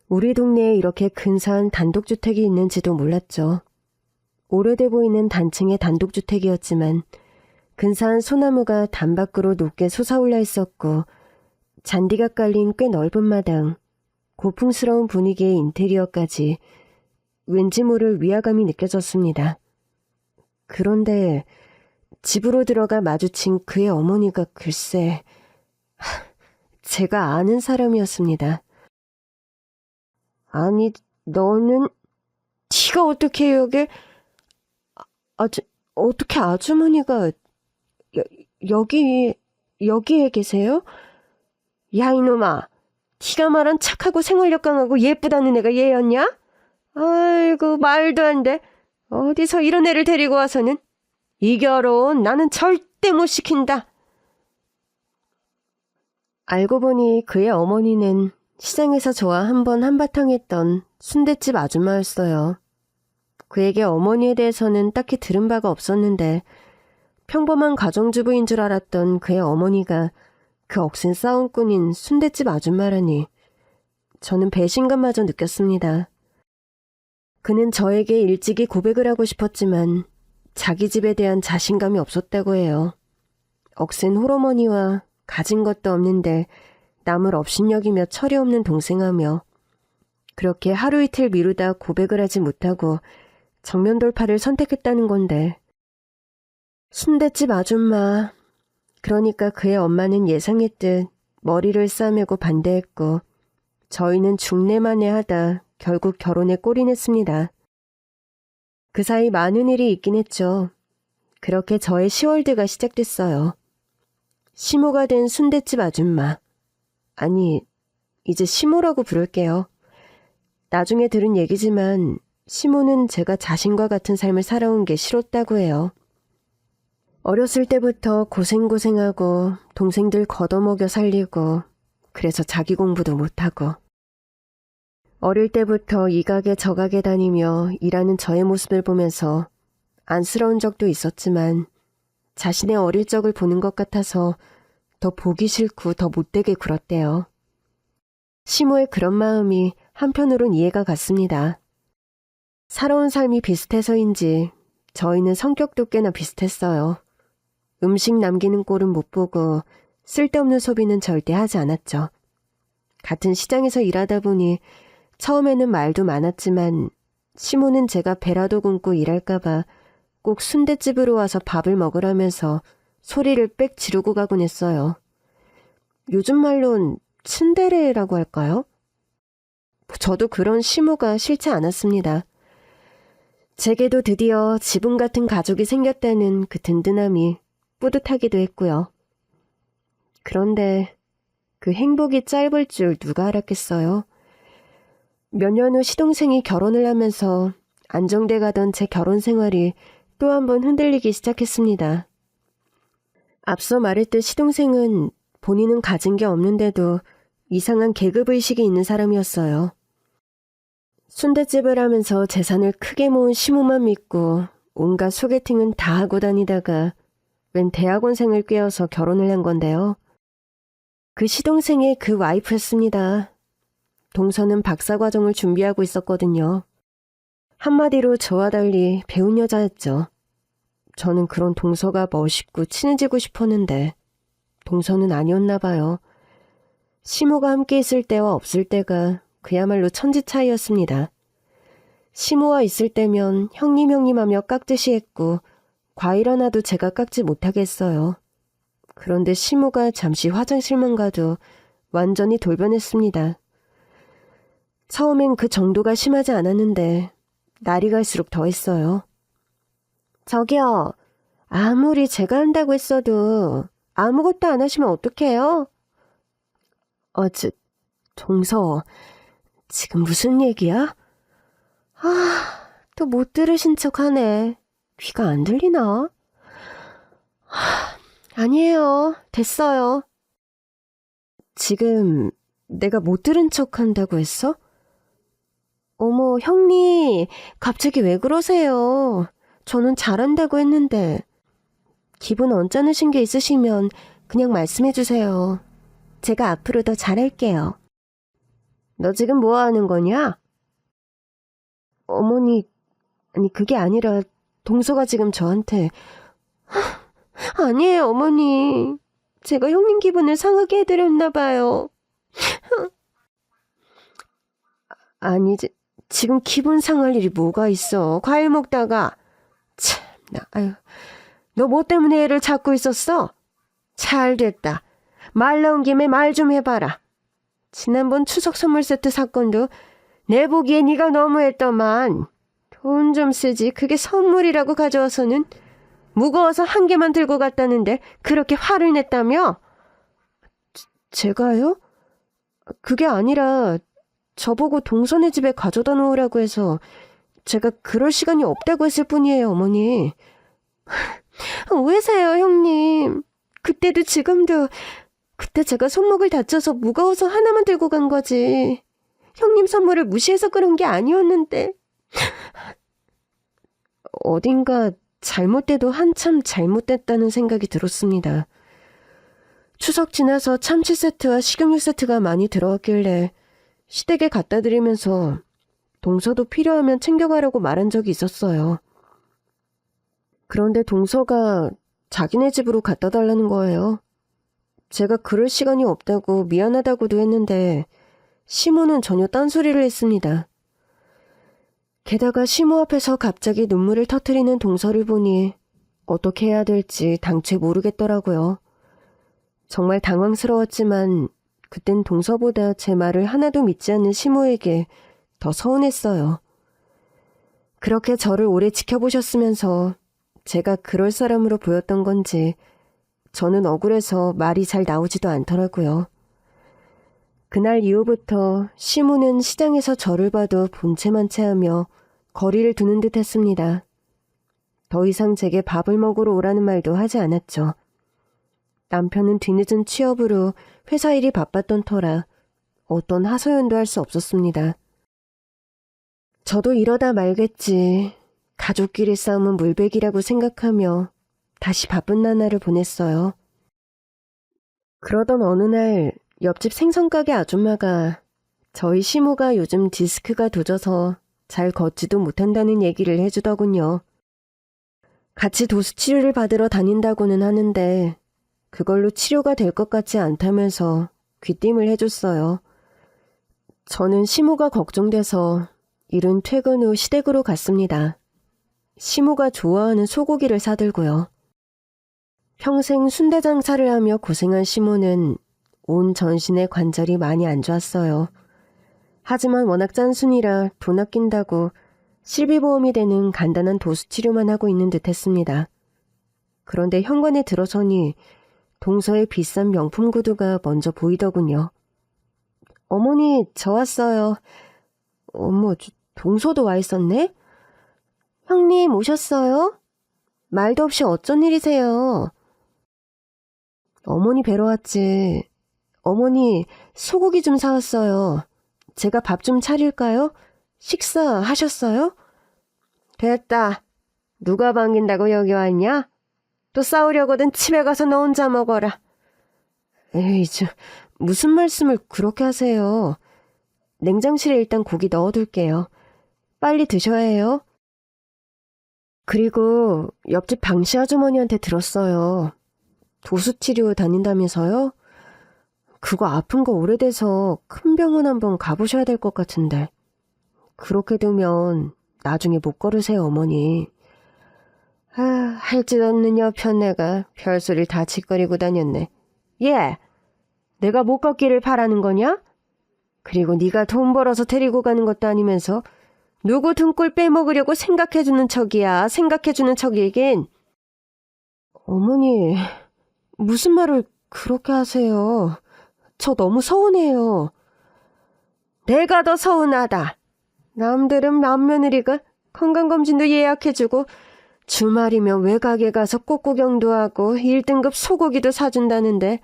우리 동네에 이렇게 근사한 단독주택이 있는지도 몰랐죠. 오래돼 보이는 단층의 단독주택이었지만 근사한 소나무가 담 밖으로 높게 솟아올라 있었고 잔디가 깔린 꽤 넓은 마당, 고풍스러운 분위기의 인테리어까지 왠지 모를 위화감이 느껴졌습니다. 그런데 집으로 들어가 마주친 그의 어머니가 글쎄 제가 아는 사람이었습니다. 아니, 너는 네가 어떻게 여길... 어떻게 아주머니가 여기에 계세요? 야 이놈아, 네가 말한 착하고 생활력 강하고 예쁘다는 애가 얘였냐? 아이고 말도 안 돼. 어디서 이런 애를 데리고 와서는. 이 결혼 나는 절대 못 시킨다. 알고 보니 그의 어머니는 시장에서 저와 한번 한바탕 했던 순댓집 아줌마였어요. 그에게 어머니에 대해서는 딱히 들은 바가 없었는데 평범한 가정주부인 줄 알았던 그의 어머니가 그 억센 싸움꾼인 순댓집 아줌마라니 저는 배신감마저 느꼈습니다. 그는 저에게 일찍이 고백을 하고 싶었지만 자기 집에 대한 자신감이 없었다고 해요. 억센 홀어머니와 가진 것도 없는데 남을 업신여기며 철이 없는 동생하며 그렇게 하루 이틀 미루다 고백을 하지 못하고 정면 돌파를 선택했다는 건데 순댓집 아줌마, 그러니까 그의 엄마는 예상했듯 머리를 싸매고 반대했고 저희는 중내만에 하다 결국 결혼에 골인했습니다. 그 사이 많은 일이 있긴 했죠. 그렇게 저의 시월드가 시작됐어요. 시모가 된 순댓집 아줌마. 아니, 이제 시모라고 부를게요. 나중에 들은 얘기지만 시모는 제가 자신과 같은 삶을 살아온 게 싫었다고 해요. 어렸을 때부터 고생고생하고 동생들 걷어먹여 살리고 그래서 자기 공부도 못하고 어릴 때부터 이 가게 저 가게 다니며 일하는 저의 모습을 보면서 안쓰러운 적도 있었지만 자신의 어릴 적을 보는 것 같아서 더 보기 싫고 더 못되게 굴었대요. 시모의 그런 마음이 한편으론 이해가 갔습니다. 살아온 삶이 비슷해서인지 저희는 성격도 꽤나 비슷했어요. 음식 남기는 꼴은 못 보고 쓸데없는 소비는 절대 하지 않았죠. 같은 시장에서 일하다 보니 처음에는 말도 많았지만 시모는 제가 배라도 굶고 일할까봐 꼭 순댓집으로 와서 밥을 먹으라면서 소리를 빽 지르고 가곤 했어요. 요즘 말론 츤데레라고 할까요? 저도 그런 시모가 싫지 않았습니다. 제게도 드디어 지분 같은 가족이 생겼다는 그 든든함이 뿌듯하기도 했고요. 그런데 그 행복이 짧을 줄 누가 알았겠어요? 몇 년 후 시동생이 결혼을 하면서 안정돼 가던 제 결혼 생활이 또 한 번 흔들리기 시작했습니다. 앞서 말했듯 시동생은 본인은 가진 게 없는데도 이상한 계급의식이 있는 사람이었어요. 순댓집을 하면서 재산을 크게 모은 시모만 믿고 온갖 소개팅은 다 하고 다니다가 웬 대학원생을 꿰어서 결혼을 한 건데요. 그 시동생의 그 와이프였습니다. 동서는 박사과정을 준비하고 있었거든요. 한마디로 저와 달리 배운 여자였죠. 저는 그런 동서가 멋있고 친해지고 싶었는데 동서는 아니었나 봐요. 시모가 함께 있을 때와 없을 때가 그야말로 천지 차이였습니다. 시모와 있을 때면 형님 하며 깍듯이 했고 과일 하나도 제가 깎지 못하게 했어요. 그런데 시모가 잠시 화장실만 가도 완전히 돌변했습니다. 처음엔 그 정도가 심하지 않았는데 날이 갈수록 더했어요. 저기요, 아무리 제가 한다고 했어도 아무것도 안 하시면 어떡해요? 동서, 지금 무슨 얘기야? 또 못 들으신 척 하네. 귀가 안 들리나? 아니에요. 됐어요. 지금 내가 못 들은 척 한다고 했어? 어머, 형님, 갑자기 왜 그러세요? 저는 잘한다고 했는데. 기분 언짢으신 게 있으시면 그냥 말씀해 주세요. 제가 앞으로 더 잘할게요. 너 지금 뭐 하는 거냐? 어머니, 아니 그게 아니라 동서가 지금 저한테 아니에요, 어머니. 제가 형님 기분을 상하게 해드렸나 봐요. 아니, 지금 기분 상할 일이 뭐가 있어. 과일 먹다가. 참나, 아유. 너 뭐 때문에 애를 찾고 있었어? 잘 됐다. 말 나온 김에 말 좀 해봐라. 지난번 추석 선물 세트 사건도 내 보기에 네가 너무했더만. 돈 좀 쓰지. 그게 선물이라고 가져와서는 무거워서 한 개만 들고 갔다는데 그렇게 화를 냈다며? 제가요? 그게 아니라 저보고 동선의 집에 가져다 놓으라고 해서 제가 그럴 시간이 없다고 했을 뿐이에요, 어머니. 오해세요, 형님. 그때도 지금도 그때 제가 손목을 다쳐서 무거워서 하나만 들고 간 거지. 형님 선물을 무시해서 그런 게 아니었는데. 어딘가 잘못돼도 한참 잘못됐다는 생각이 들었습니다. 추석 지나서 참치 세트와 식용유 세트가 많이 들어왔길래 시댁에 갖다 드리면서 동서도 필요하면 챙겨가라고 말한 적이 있었어요. 그런데 동서가 자기네 집으로 갖다 달라는 거예요. 제가 그럴 시간이 없다고 미안하다고도 했는데 시모는 전혀 딴소리를 했습니다. 게다가 시모 앞에서 갑자기 눈물을 터뜨리는 동서를 보니 어떻게 해야 될지 당최 모르겠더라고요. 정말 당황스러웠지만 그땐 동서보다 제 말을 하나도 믿지 않는 시모에게 더 서운했어요. 그렇게 저를 오래 지켜보셨으면서 제가 그럴 사람으로 보였던 건지 저는 억울해서 말이 잘 나오지도 않더라고요. 그날 이후부터 시모는 시장에서 저를 봐도 본체만 체하며 거리를 두는 듯 했습니다. 더 이상 제게 밥을 먹으러 오라는 말도 하지 않았죠. 남편은 뒤늦은 취업으로 회사 일이 바빴던 터라 어떤 하소연도 할 수 없었습니다. 저도 이러다 말겠지. 가족끼리 싸움은 물베기라고 생각하며 다시 바쁜 나날을 보냈어요. 그러던 어느 날 옆집 생선가게 아줌마가 저희 시모가 요즘 디스크가 도져서 잘 걷지도 못한다는 얘기를 해주더군요. 같이 도수 치료를 받으러 다닌다고는 하는데 그걸로 치료가 될 것 같지 않다면서 귀띔을 해줬어요. 저는 시모가 걱정돼서 이른 퇴근 후 시댁으로 갔습니다. 시모가 좋아하는 소고기를 사들고요. 평생 순대 장사를 하며 고생한 시모는 온 전신의 관절이 많이 안 좋았어요. 하지만 워낙 짠순이라 돈 아낀다고 실비보험이 되는 간단한 도수 치료만 하고 있는 듯 했습니다. 그런데 현관에 들어서니 동서의 비싼 명품 구두가 먼저 보이더군요. 어머니, 저 왔어요. 어머, 동서도 와 있었네? 형님 오셨어요? 말도 없이 어쩐 일이세요? 어머니 뵈러 왔지. 어머니, 소고기 좀 사왔어요. 제가 밥 좀 차릴까요? 식사하셨어요? 됐다. 누가 반긴다고 여기 왔냐? 또 싸우려거든 집에 가서 너 혼자 먹어라. 에이, 무슨 말씀을 그렇게 하세요. 냉장실에 일단 고기 넣어둘게요. 빨리 드셔야 해요. 그리고 옆집 방씨 아주머니한테 들었어요. 도수치료 다닌다면서요? 그거 아픈 거 오래돼서 큰 병원 한번 가보셔야 될 것 같은데. 그렇게 되면 나중에 못 걸으세요, 어머니. 할 짓 없는 여편네가 별소리를 다 짓거리고 다녔네. 얘, 내가 못 걷기를 바라는 거냐? 그리고 네가 돈 벌어서 데리고 가는 것도 아니면서 누구 등골 빼먹으려고 생각해주는 척이야. 생각해주는 척이긴. 어머니, 무슨 말을 그렇게 하세요. 저 너무 서운해요. 내가 더 서운하다. 남들은 맏며느리가 건강검진도 예약해주고 주말이면 외곽에 가서 꽃구경도 하고 1등급 소고기도 사준다는데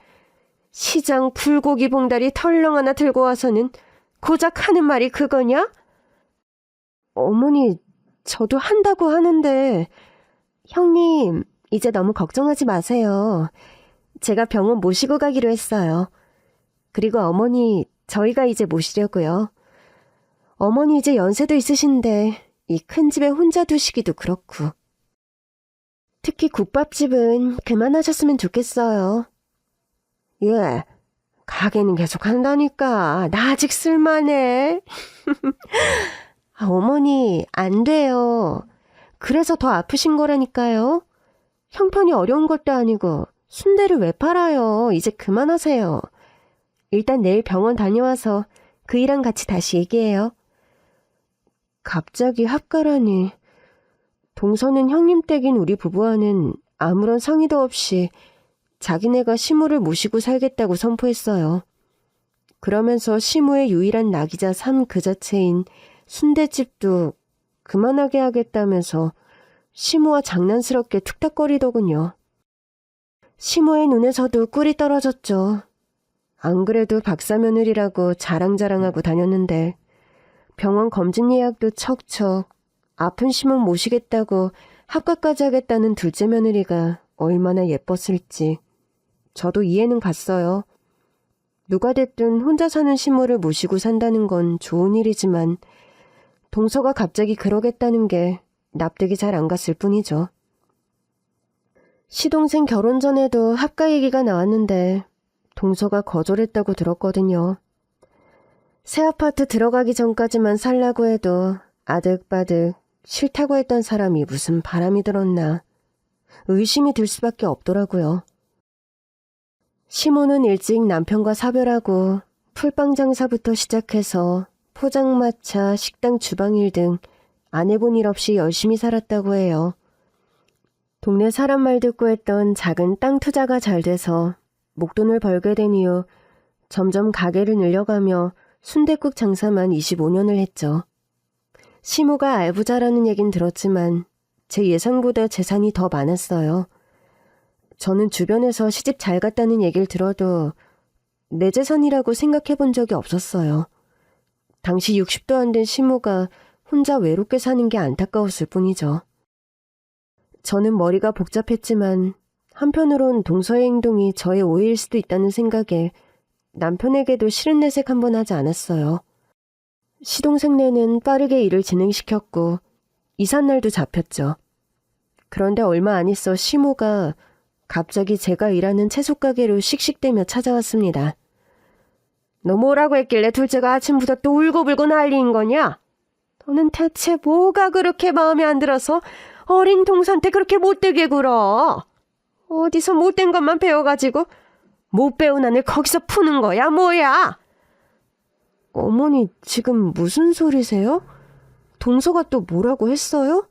시장 불고기 봉다리 털렁 하나 들고 와서는 고작 하는 말이 그거냐? 어머니, 저도 한다고 하는데. 형님, 이제 너무 걱정하지 마세요. 제가 병원 모시고 가기로 했어요. 그리고 어머니, 저희가 이제 모시려고요. 어머니 이제 연세도 있으신데 이 큰 집에 혼자 두시기도 그렇고. 특히 국밥집은 그만하셨으면 좋겠어요. 예, 가게는 계속 한다니까. 나 아직 쓸만해. 어머니, 안 돼요. 그래서 더 아프신 거라니까요. 형편이 어려운 것도 아니고 순대를 왜 팔아요. 이제 그만하세요. 일단 내일 병원 다녀와서 그 일랑 같이 다시 얘기해요. 갑자기 합가라니. 동서는 형님 댁인 우리 부부와는 아무런 상의도 없이 자기네가 시무를 모시고 살겠다고 선포했어요. 그러면서 시무의 유일한 낙이자 삶 그 자체인 순대집도 그만하게 하겠다면서 시무와 장난스럽게 툭탁거리더군요. 시무의 눈에서도 꿀이 떨어졌죠. 안 그래도 박사며느리라고 자랑자랑하고 다녔는데 병원 검진 예약도 척척 아픈 시모 모시겠다고 합가까지 하겠다는 둘째 며느리가 얼마나 예뻤을지 저도 이해는 갔어요. 누가 됐든 혼자 사는 시모를 모시고 산다는 건 좋은 일이지만 동서가 갑자기 그러겠다는 게 납득이 잘 안 갔을 뿐이죠. 시동생 결혼 전에도 합가 얘기가 나왔는데 동서가 거절했다고 들었거든요. 새 아파트 들어가기 전까지만 살라고 해도 아득바득 싫다고 했던 사람이 무슨 바람이 들었나 의심이 들 수밖에 없더라고요. 시모는 일찍 남편과 사별하고 풀빵 장사부터 시작해서 포장마차, 식당 주방일 등 안 해본 일 없이 열심히 살았다고 해요. 동네 사람 말 듣고 했던 작은 땅 투자가 잘 돼서 목돈을 벌게 된 이후 점점 가게를 늘려가며 순댓국 장사만 25년을 했죠. 시모가 알부자라는 얘긴 들었지만 제 예상보다 재산이 더 많았어요. 저는 주변에서 시집 잘 갔다는 얘기를 들어도 내 재산이라고 생각해 본 적이 없었어요. 당시 60도 안 된 시모가 혼자 외롭게 사는 게 안타까웠을 뿐이죠. 저는 머리가 복잡했지만 한편으론 동서의 행동이 저의 오해일 수도 있다는 생각에 남편에게도 싫은 내색 한번 하지 않았어요. 시동생네는 빠르게 일을 진행시켰고 이삿날도 잡혔죠. 그런데 얼마 안 있어 시모가 갑자기 제가 일하는 채소가게로 씩씩대며 찾아왔습니다. 너 뭐라고 했길래 둘째가 아침부터 또 울고불고 난리인 거냐? 너는 대체 뭐가 그렇게 마음에 안 들어서 어린 동서한테 그렇게 못되게 굴어? 어디서 못된 것만 배워가지고 못 배운 안을 거기서 푸는 거야 뭐야? 어머니 지금 무슨 소리세요? 동서가 또 뭐라고 했어요?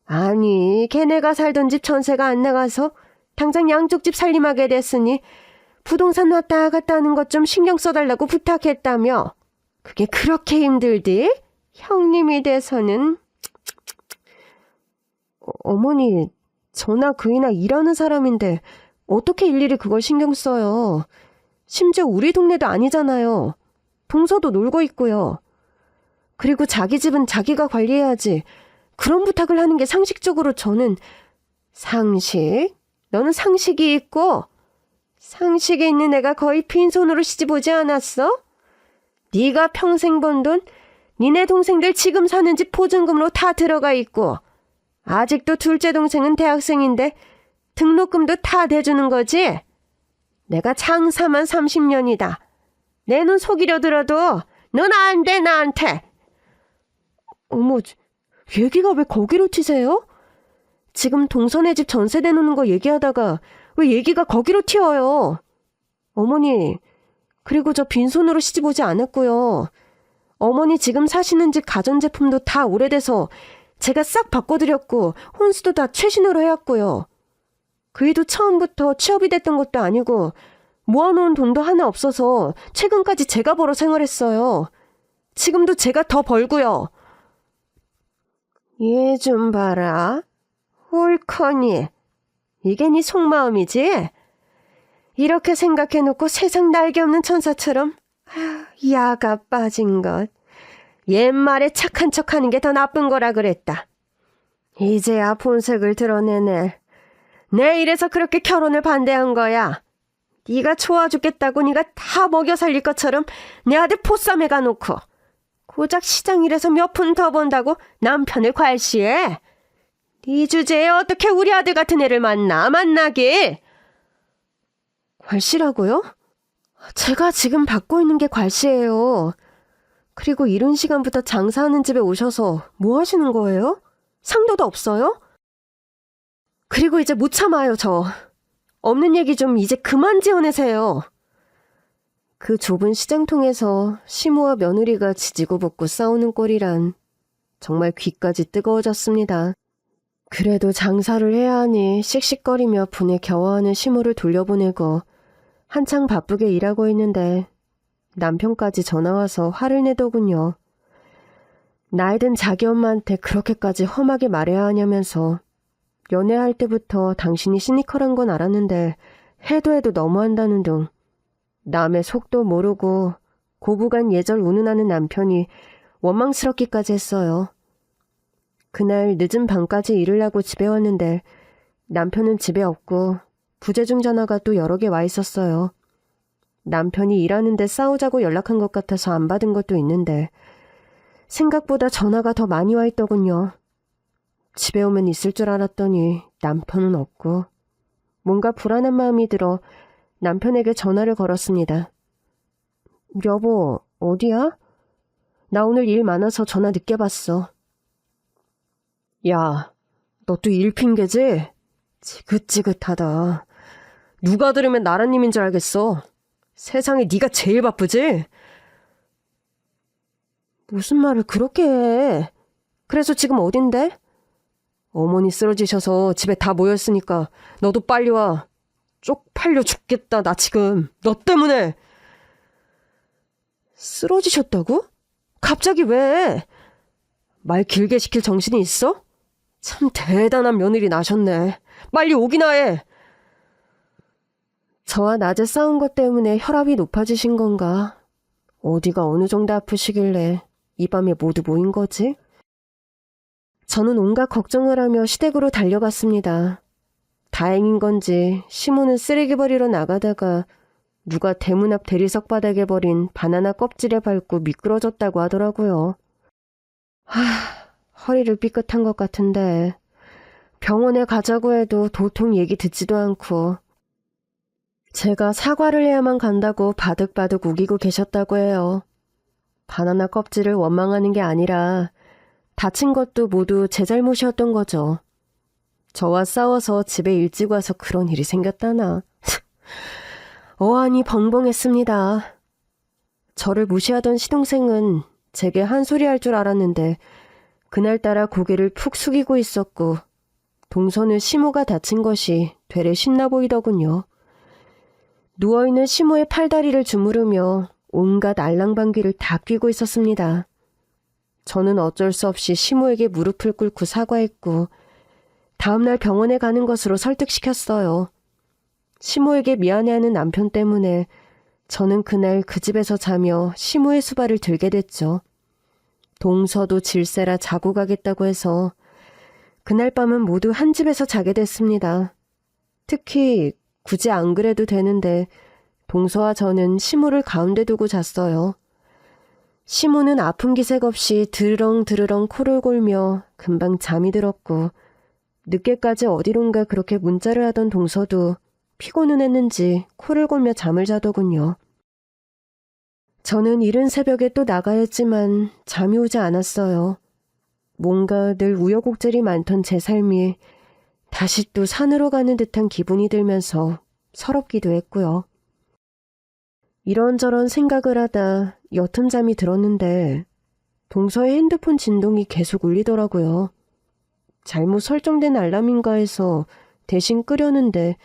아니 걔네가 살던 집 전세가 안 나가서 당장 양쪽 집 살림하게 됐으니 부동산 왔다 갔다 하는 것 좀 신경 써달라고 부탁했다며. 그게 그렇게 힘들디? 형님이 돼서는. 어머니 저나 그이나 일하는 사람인데 어떻게 일일이 그걸 신경 써요. 심지어 우리 동네도 아니잖아요. 동서도 놀고 있고요. 그리고 자기 집은 자기가 관리해야지. 그런 부탁을 하는 게 상식적으로 저는. 상식? 너는 상식이 있고 상식이 있는 애가 거의 빈손으로 시집 오지 않았어? 네가 평생 번 돈 니네 동생들 지금 사는 집 보증금으로 다 들어가 있고 아직도 둘째 동생은 대학생인데 등록금도 다 대주는 거지? 내가 장사만 30년이다. 내 눈 속이려 들어도 넌 안 돼 나한테. 어머, 얘기가 왜 거기로 튀세요? 지금 동선의 집 전세 내놓는 거 얘기하다가 왜 얘기가 거기로 튀어요? 어머니, 그리고 저 빈손으로 시집 오지 않았고요. 어머니 지금 사시는 집 가전제품도 다 오래돼서 제가 싹 바꿔드렸고 혼수도 다 최신으로 해왔고요. 그이도 처음부터 취업이 됐던 것도 아니고 모아놓은 돈도 하나 없어서 최근까지 제가 벌어 생활했어요. 지금도 제가 더 벌고요. 얘 좀 봐라. 옳거니. 이게 네 속마음이지? 이렇게 생각해놓고 세상 날개 없는 천사처럼 야가 빠진 것. 옛말에 착한 척하는 게 더 나쁜 거라 그랬다. 이제야 본색을 드러내네. 내 이래서 그렇게 결혼을 반대한 거야. 네가 좋아 죽겠다고 네가 다 먹여 살릴 것처럼 내 아들 포쌈에 가놓고 고작 시장 일에서 몇 푼 더 번다고 남편을 괄시해. 네 주제에 어떻게 우리 아들 같은 애를 만나길. 괄시라고요? 제가 지금 받고 있는 게 괄시예요. 그리고 이른 시간부터 장사하는 집에 오셔서 뭐 하시는 거예요? 상도도 없어요? 그리고 이제 못 참아요, 저. 없는 얘기 좀 이제 그만 지어내세요. 그 좁은 시장통에서 시모와 며느리가 지지고 볶고 싸우는 꼴이란 정말 귀까지 뜨거워졌습니다. 그래도 장사를 해야 하니 씩씩거리며 분에 겨워하는 시모를 돌려보내고 한창 바쁘게 일하고 있는데 남편까지 전화와서 화를 내더군요. 나이 든 자기 엄마한테 그렇게까지 험하게 말해야 하냐면서 연애할 때부터 당신이 시니컬한 건 알았는데 해도 너무한다는 등 남의 속도 모르고 고부간 예절 운운하는 남편이 원망스럽기까지 했어요. 그날 늦은 밤까지 일을 하고 집에 왔는데 남편은 집에 없고 부재중 전화가 또 여러 개 와 있었어요. 남편이 일하는데 싸우자고 연락한 것 같아서 안 받은 것도 있는데 생각보다 전화가 더 많이 와 있더군요. 집에 오면 있을 줄 알았더니 남편은 없고 뭔가 불안한 마음이 들어 남편에게 전화를 걸었습니다. 여보, 어디야? 나 오늘 일 많아서 전화 늦게 받았어. 야, 너 또 일 핑계지? 지긋지긋하다. 누가 들으면 나라님인 줄 알겠어. 세상에 네가 제일 바쁘지? 무슨 말을 그렇게 해? 그래서 지금 어딘데? 어머니 쓰러지셔서 집에 다 모였으니까 너도 빨리 와. 쪽팔려 죽겠다 나 지금. 너 때문에. 쓰러지셨다고? 갑자기 왜? 말 길게 시킬 정신이 있어? 참 대단한 며느리 나셨네. 빨리 오기나 해. 저와 낮에 싸운 것 때문에 혈압이 높아지신 건가? 어디가 어느 정도 아프시길래 이 밤에 모두 모인 거지? 저는 온갖 걱정을 하며 시댁으로 달려갔습니다. 다행인 건지 시모는 쓰레기 버리러 나가다가 누가 대문 앞 대리석 바닥에 버린 바나나 껍질에 밟고 미끄러졌다고 하더라고요. 허리를 삐끗한 것 같은데 병원에 가자고 해도 도통 얘기 듣지도 않고 제가 사과를 해야만 간다고 바득바득 우기고 계셨다고 해요. 바나나 껍질을 원망하는 게 아니라 다친 것도 모두 제 잘못이었던 거죠. 저와 싸워서 집에 일찍 와서 그런 일이 생겼다나. 어안이 벙벙했습니다. 저를 무시하던 시동생은 제게 한 소리 할 줄 알았는데 그날따라 고개를 푹 숙이고 있었고 동서는 시모가 다친 것이 되레 신나 보이더군요. 누워있는 시모의 팔다리를 주무르며 온갖 알랑방귀를 다 뀌고 있었습니다. 저는 어쩔 수 없이 시모에게 무릎을 꿇고 사과했고 다음날 병원에 가는 것으로 설득시켰어요. 시모에게 미안해하는 남편 때문에 저는 그날 그 집에서 자며 시모의 수발을 들게 됐죠. 동서도 질세라 자고 가겠다고 해서 그날 밤은 모두 한 집에서 자게 됐습니다. 특히 굳이 안 그래도 되는데 동서와 저는 시모를 가운데 두고 잤어요. 시모는 아픈 기색 없이 드르렁드르렁 코를 골며 금방 잠이 들었고 늦게까지 어디론가 그렇게 문자를 하던 동서도 피곤은 했는지 코를 골며 잠을 자더군요. 저는 이른 새벽에 또 나가야 했지만 잠이 오지 않았어요. 뭔가 늘 우여곡절이 많던 제 삶이 다시 또 산으로 가는 듯한 기분이 들면서 서럽기도 했고요. 이런저런 생각을 하다 옅은 잠이 들었는데 동서의 핸드폰 진동이 계속 울리더라고요. 잘못 설정된 알람인가 해서 대신 끄려는데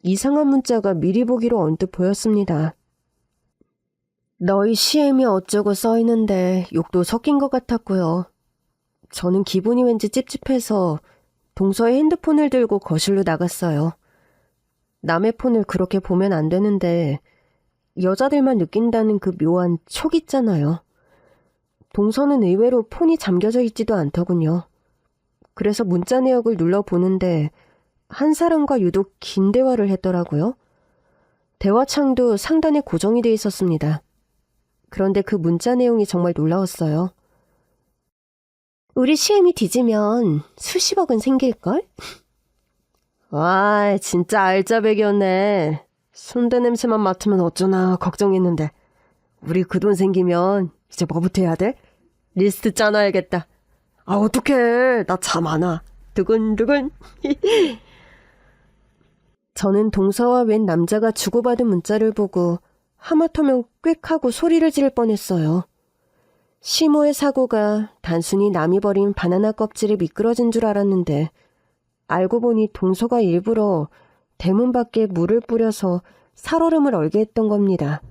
이상한 문자가 미리 보기로 언뜻 보였습니다. 너희 CM이 어쩌고 써있는데 욕도 섞인 것 같았고요. 저는 기분이 왠지 찝찝해서 동서의 핸드폰을 들고 거실로 나갔어요. 남의 폰을 그렇게 보면 안 되는데 여자들만 느낀다는 그 묘한 촉 있잖아요. 동서는 의외로 폰이 잠겨져 있지도 않더군요. 그래서 문자 내역을 눌러보는데 한 사람과 유독 긴 대화를 했더라고요. 대화창도 상단에 고정이 돼 있었습니다. 그런데 그 문자 내용이 정말 놀라웠어요. 우리 CM이 뒤지면 수십억은 생길걸? 와, 진짜 알짜배기였네. 순대 냄새만 맡으면 어쩌나 걱정했는데 우리 그 돈 생기면 이제 뭐부터 해야 돼? 리스트 짜놔야겠다. 아, 어떡해. 나 잠 안 와. 두근두근. 저는 동서와 웬 남자가 주고받은 문자를 보고 하마터면 꽥 하고 소리를 지를 뻔했어요. 시모의 사고가 단순히 남이 버린 바나나 껍질에 미끄러진 줄 알았는데 알고 보니 동서가 일부러 대문 밖에 물을 뿌려서 살얼음을 얼게 했던 겁니다.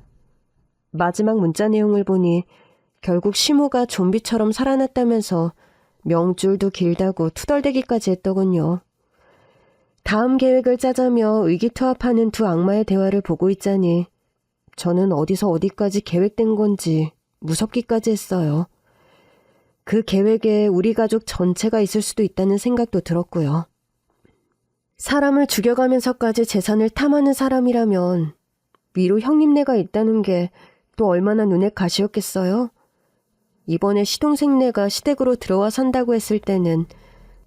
마지막 문자 내용을 보니 결국 시모가 좀비처럼 살아났다면서 명줄도 길다고 투덜대기까지 했더군요. 다음 계획을 짜자며 의기투합하는 두 악마의 대화를 보고 있자니 저는 어디서 어디까지 계획된 건지 무섭기까지 했어요. 그 계획에 우리 가족 전체가 있을 수도 있다는 생각도 들었고요. 사람을 죽여가면서까지 재산을 탐하는 사람이라면 위로 형님네가 있다는 게 또 얼마나 눈에 가시였겠어요? 이번에 시동생네가 시댁으로 들어와 산다고 했을 때는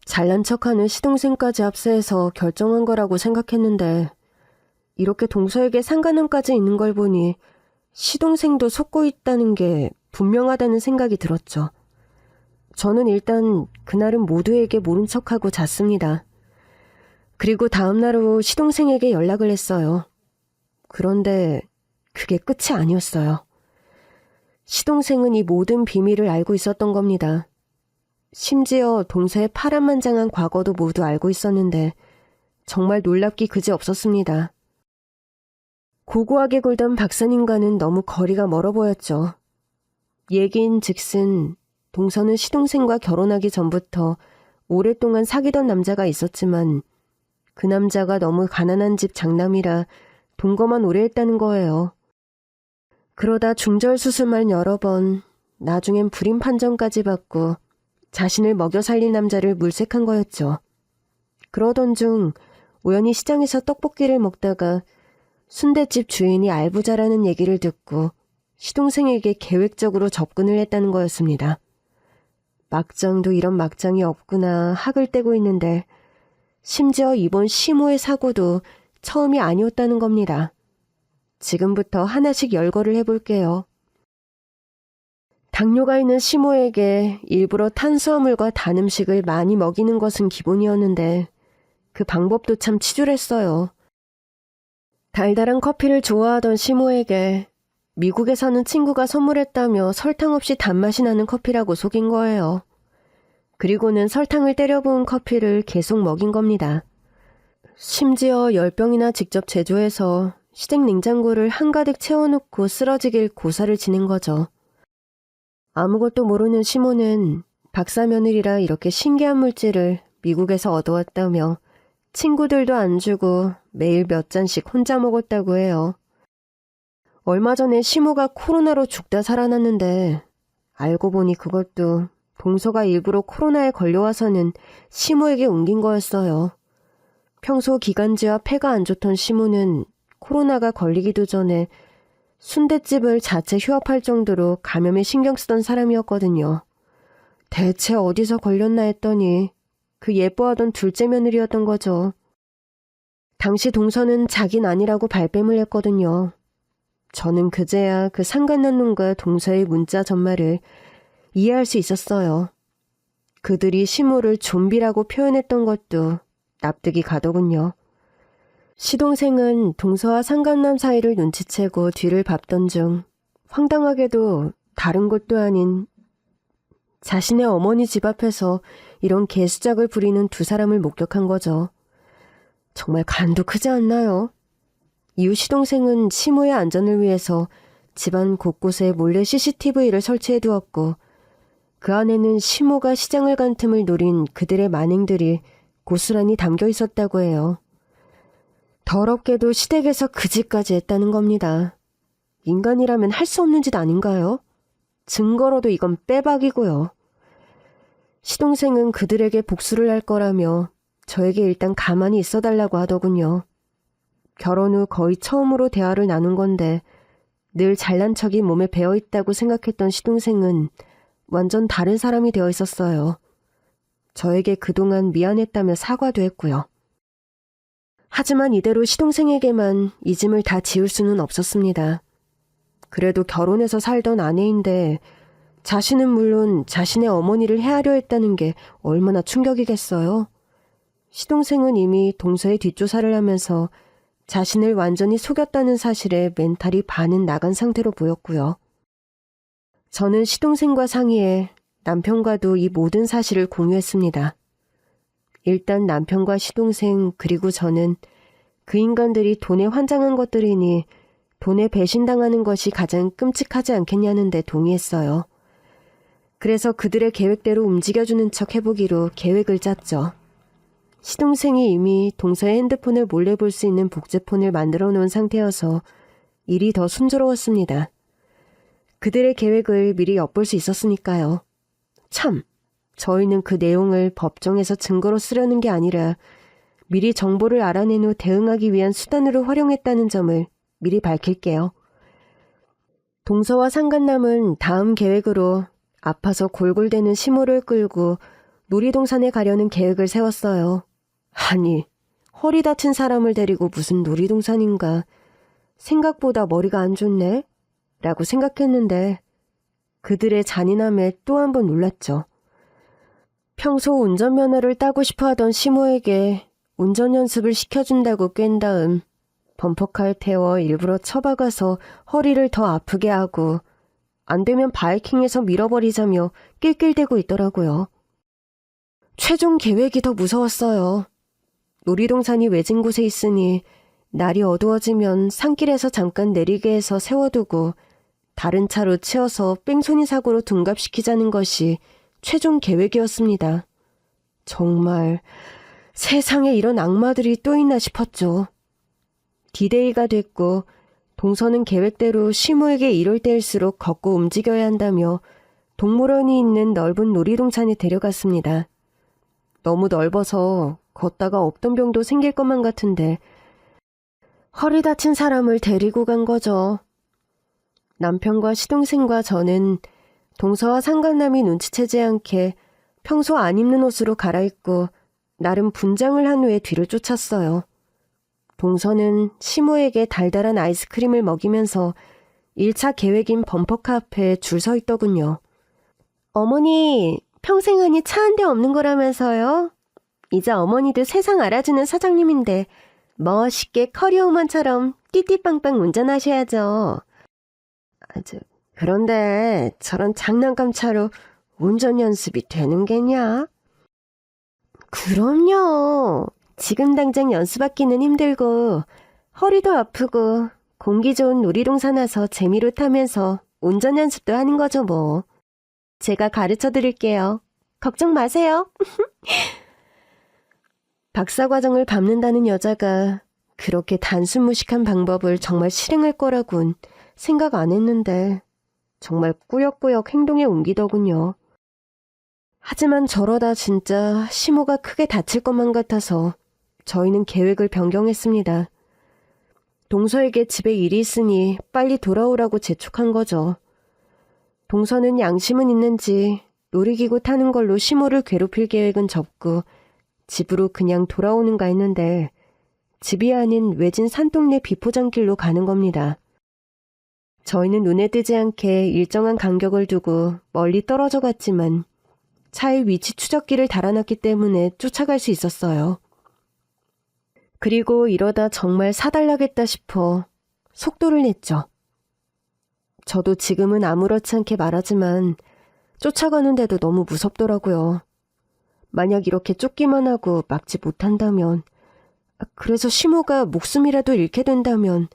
잘난 척하는 시동생까지 합세해서 결정한 거라고 생각했는데 이렇게 동서에게 상관함까지 있는 걸 보니 시동생도 속고 있다는 게 분명하다는 생각이 들었죠. 저는 일단 그날은 모두에게 모른 척하고 잤습니다. 그리고 다음 날 오후 시동생에게 연락을 했어요. 그런데 그게 끝이 아니었어요. 시동생은 이 모든 비밀을 알고 있었던 겁니다. 심지어 동서의 파란만장한 과거도 모두 알고 있었는데 정말 놀랍기 그지없었습니다. 고고하게 굴던 박사님과는 너무 거리가 멀어 보였죠. 얘기인즉슨 동서는 시동생과 결혼하기 전부터 오랫동안 사귀던 남자가 있었지만 그 남자가 너무 가난한 집 장남이라 동거만 오래 했다는 거예요. 그러다 중절 수술만 여러 번, 나중엔 불임 판정까지 받고 자신을 먹여 살린 남자를 물색한 거였죠. 그러던 중 우연히 시장에서 떡볶이를 먹다가 순댓집 주인이 알부자라는 얘기를 듣고 시동생에게 계획적으로 접근을 했다는 거였습니다. 막장도 이런 막장이 없구나 학을 떼고 있는데 심지어 이번 시모의 사고도 처음이 아니었다는 겁니다. 지금부터 하나씩 열거를 해볼게요. 당뇨가 있는 시모에게 일부러 탄수화물과 단 음식을 많이 먹이는 것은 기본이었는데 그 방법도 참 치졸했어요. 달달한 커피를 좋아하던 시모에게 미국에 사는 친구가 선물했다며 설탕 없이 단맛이 나는 커피라고 속인 거예요. 그리고는 설탕을 때려 부은 커피를 계속 먹인 겁니다. 심지어 10병이나 직접 제조해서 시댁 냉장고를 한가득 채워놓고 쓰러지길 고사를 지낸 거죠. 아무것도 모르는 시모는 박사 며느리라 이렇게 신기한 물질을 미국에서 얻어왔다며 친구들도 안 주고 매일 몇 잔씩 혼자 먹었다고 해요. 얼마 전에 시모가 코로나로 죽다 살아났는데 알고 보니 그것도 동서가 일부러 코로나에 걸려와서는 시모에게 옮긴 거였어요. 평소 기관지와 폐가 안 좋던 시모는 코로나가 걸리기도 전에 순댓집을 자체 휴업할 정도로 감염에 신경 쓰던 사람이었거든요. 대체 어디서 걸렸나 했더니 그 예뻐하던 둘째 며느리였던 거죠. 당시 동서는 자긴 아니라고 발뺌을 했거든요. 저는 그제야 그 상간난 놈과 동서의 문자 전말을 이해할 수 있었어요. 그들이 시모를 좀비라고 표현했던 것도 납득이 가더군요. 시동생은 동서와 상간남 사이를 눈치채고 뒤를 밟던 중 황당하게도 다른 곳도 아닌 자신의 어머니 집 앞에서 이런 개수작을 부리는 두 사람을 목격한 거죠. 정말 간도 크지 않나요? 이후 시동생은 시모의 안전을 위해서 집안 곳곳에 몰래 CCTV를 설치해 두었고 그 안에는 시모가 시장을 간 틈을 노린 그들의 만행들이 고스란히 담겨 있었다고 해요. 더럽게도 시댁에서 그 짓까지 했다는 겁니다. 인간이라면 할 수 없는 짓 아닌가요? 증거로도 이건 빼박이고요. 시동생은 그들에게 복수를 할 거라며 저에게 일단 가만히 있어달라고 하더군요. 결혼 후 거의 처음으로 대화를 나눈 건데 늘 잘난 척이 몸에 배어있다고 생각했던 시동생은 완전 다른 사람이 되어 있었어요. 저에게 그동안 미안했다며 사과도 했고요. 하지만 이대로 시동생에게만 이 짐을 다 지울 수는 없었습니다. 그래도 결혼해서 살던 아내인데 자신은 물론 자신의 어머니를 해하려 했다는 게 얼마나 충격이겠어요. 시동생은 이미 동서의 뒷조사를 하면서 자신을 완전히 속였다는 사실에 멘탈이 반은 나간 상태로 보였고요. 저는 시동생과 상의해 남편과도 이 모든 사실을 공유했습니다. 일단 남편과 시동생 그리고 저는 그 인간들이 돈에 환장한 것들이니 돈에 배신당하는 것이 가장 끔찍하지 않겠냐는 데 동의했어요. 그래서 그들의 계획대로 움직여주는 척 해보기로 계획을 짰죠. 시동생이 이미 동서의 핸드폰을 몰래 볼 수 있는 복제폰을 만들어 놓은 상태여서 일이 더 순조로웠습니다. 그들의 계획을 미리 엿볼 수 있었으니까요. 참, 저희는 그 내용을 법정에서 증거로 쓰려는 게 아니라 미리 정보를 알아낸 후 대응하기 위한 수단으로 활용했다는 점을 미리 밝힐게요. 동서와 상간남은 다음 계획으로 아파서 골골대는 시모를 끌고 놀이동산에 가려는 계획을 세웠어요. 아니, 허리 다친 사람을 데리고 무슨 놀이동산인가. 생각보다 머리가 안 좋네? 라고 생각했는데 그들의 잔인함에 또 한 번 놀랐죠. 평소 운전면허를 따고 싶어 하던 시모에게 운전 연습을 시켜준다고 깬 다음 범퍼카에 태워 일부러 처박아서 허리를 더 아프게 하고 안 되면 바이킹에서 밀어버리자며 낄낄대고 있더라고요. 최종 계획이 더 무서웠어요. 놀이동산이 외진 곳에 있으니 날이 어두워지면 산길에서 잠깐 내리게 해서 세워두고 다른 차로 치어서 뺑소니 사고로 둔갑시키자는 것이 최종 계획이었습니다. 정말 세상에 이런 악마들이 또 있나 싶었죠. 디데이가 됐고 동서는 계획대로 시모에게 이럴 때일수록 걷고 움직여야 한다며 동물원이 있는 넓은 놀이동산에 데려갔습니다. 너무 넓어서 걷다가 없던 병도 생길 것만 같은데 허리 다친 사람을 데리고 간 거죠. 남편과 시동생과 저는 동서와 상간남이 눈치채지 않게 평소 안 입는 옷으로 갈아입고 나름 분장을 한 후에 뒤를 쫓았어요. 동서는 시모에게 달달한 아이스크림을 먹이면서 1차 계획인 범퍼카 앞에 줄 서 있더군요. 어머니, 평생 하니 차 한 대 없는 거라면서요? 이제 어머니도 세상 알아주는 사장님인데 멋있게 커리어우먼처럼 띠띠빵빵 운전하셔야죠. 그런데 저런 장난감 차로 운전 연습이 되는 게냐? 그럼요. 지금 당장 연수받기는 힘들고 허리도 아프고 공기 좋은 놀이동산 와서 재미로 타면서 운전 연습도 하는 거죠 뭐. 제가 가르쳐 드릴게요. 걱정 마세요. 박사과정을 밟는다는 여자가 그렇게 단순무식한 방법을 정말 실행할 거라곤 생각 안 했는데 정말 꾸역꾸역 행동에 옮기더군요. 하지만 저러다 진짜 시모가 크게 다칠 것만 같아서 저희는 계획을 변경했습니다. 동서에게 집에 일이 있으니 빨리 돌아오라고 재촉한 거죠. 동서는 양심은 있는지 놀이기구 타는 걸로 시모를 괴롭힐 계획은 접고 집으로 그냥 돌아오는가 했는데 집이 아닌 외진 산동네 비포장길로 가는 겁니다. 저희는 눈에 띄지 않게 일정한 간격을 두고 멀리 떨어져 갔지만 차의 위치 추적기를 달아놨기 때문에 쫓아갈 수 있었어요. 그리고 이러다 정말 사달라겠다 싶어 속도를 냈죠. 저도 지금은 아무렇지 않게 말하지만 쫓아가는데도 너무 무섭더라고요. 만약 이렇게 쫓기만 하고 막지 못한다면, 그래서 시모가 목숨이라도 잃게 된다면,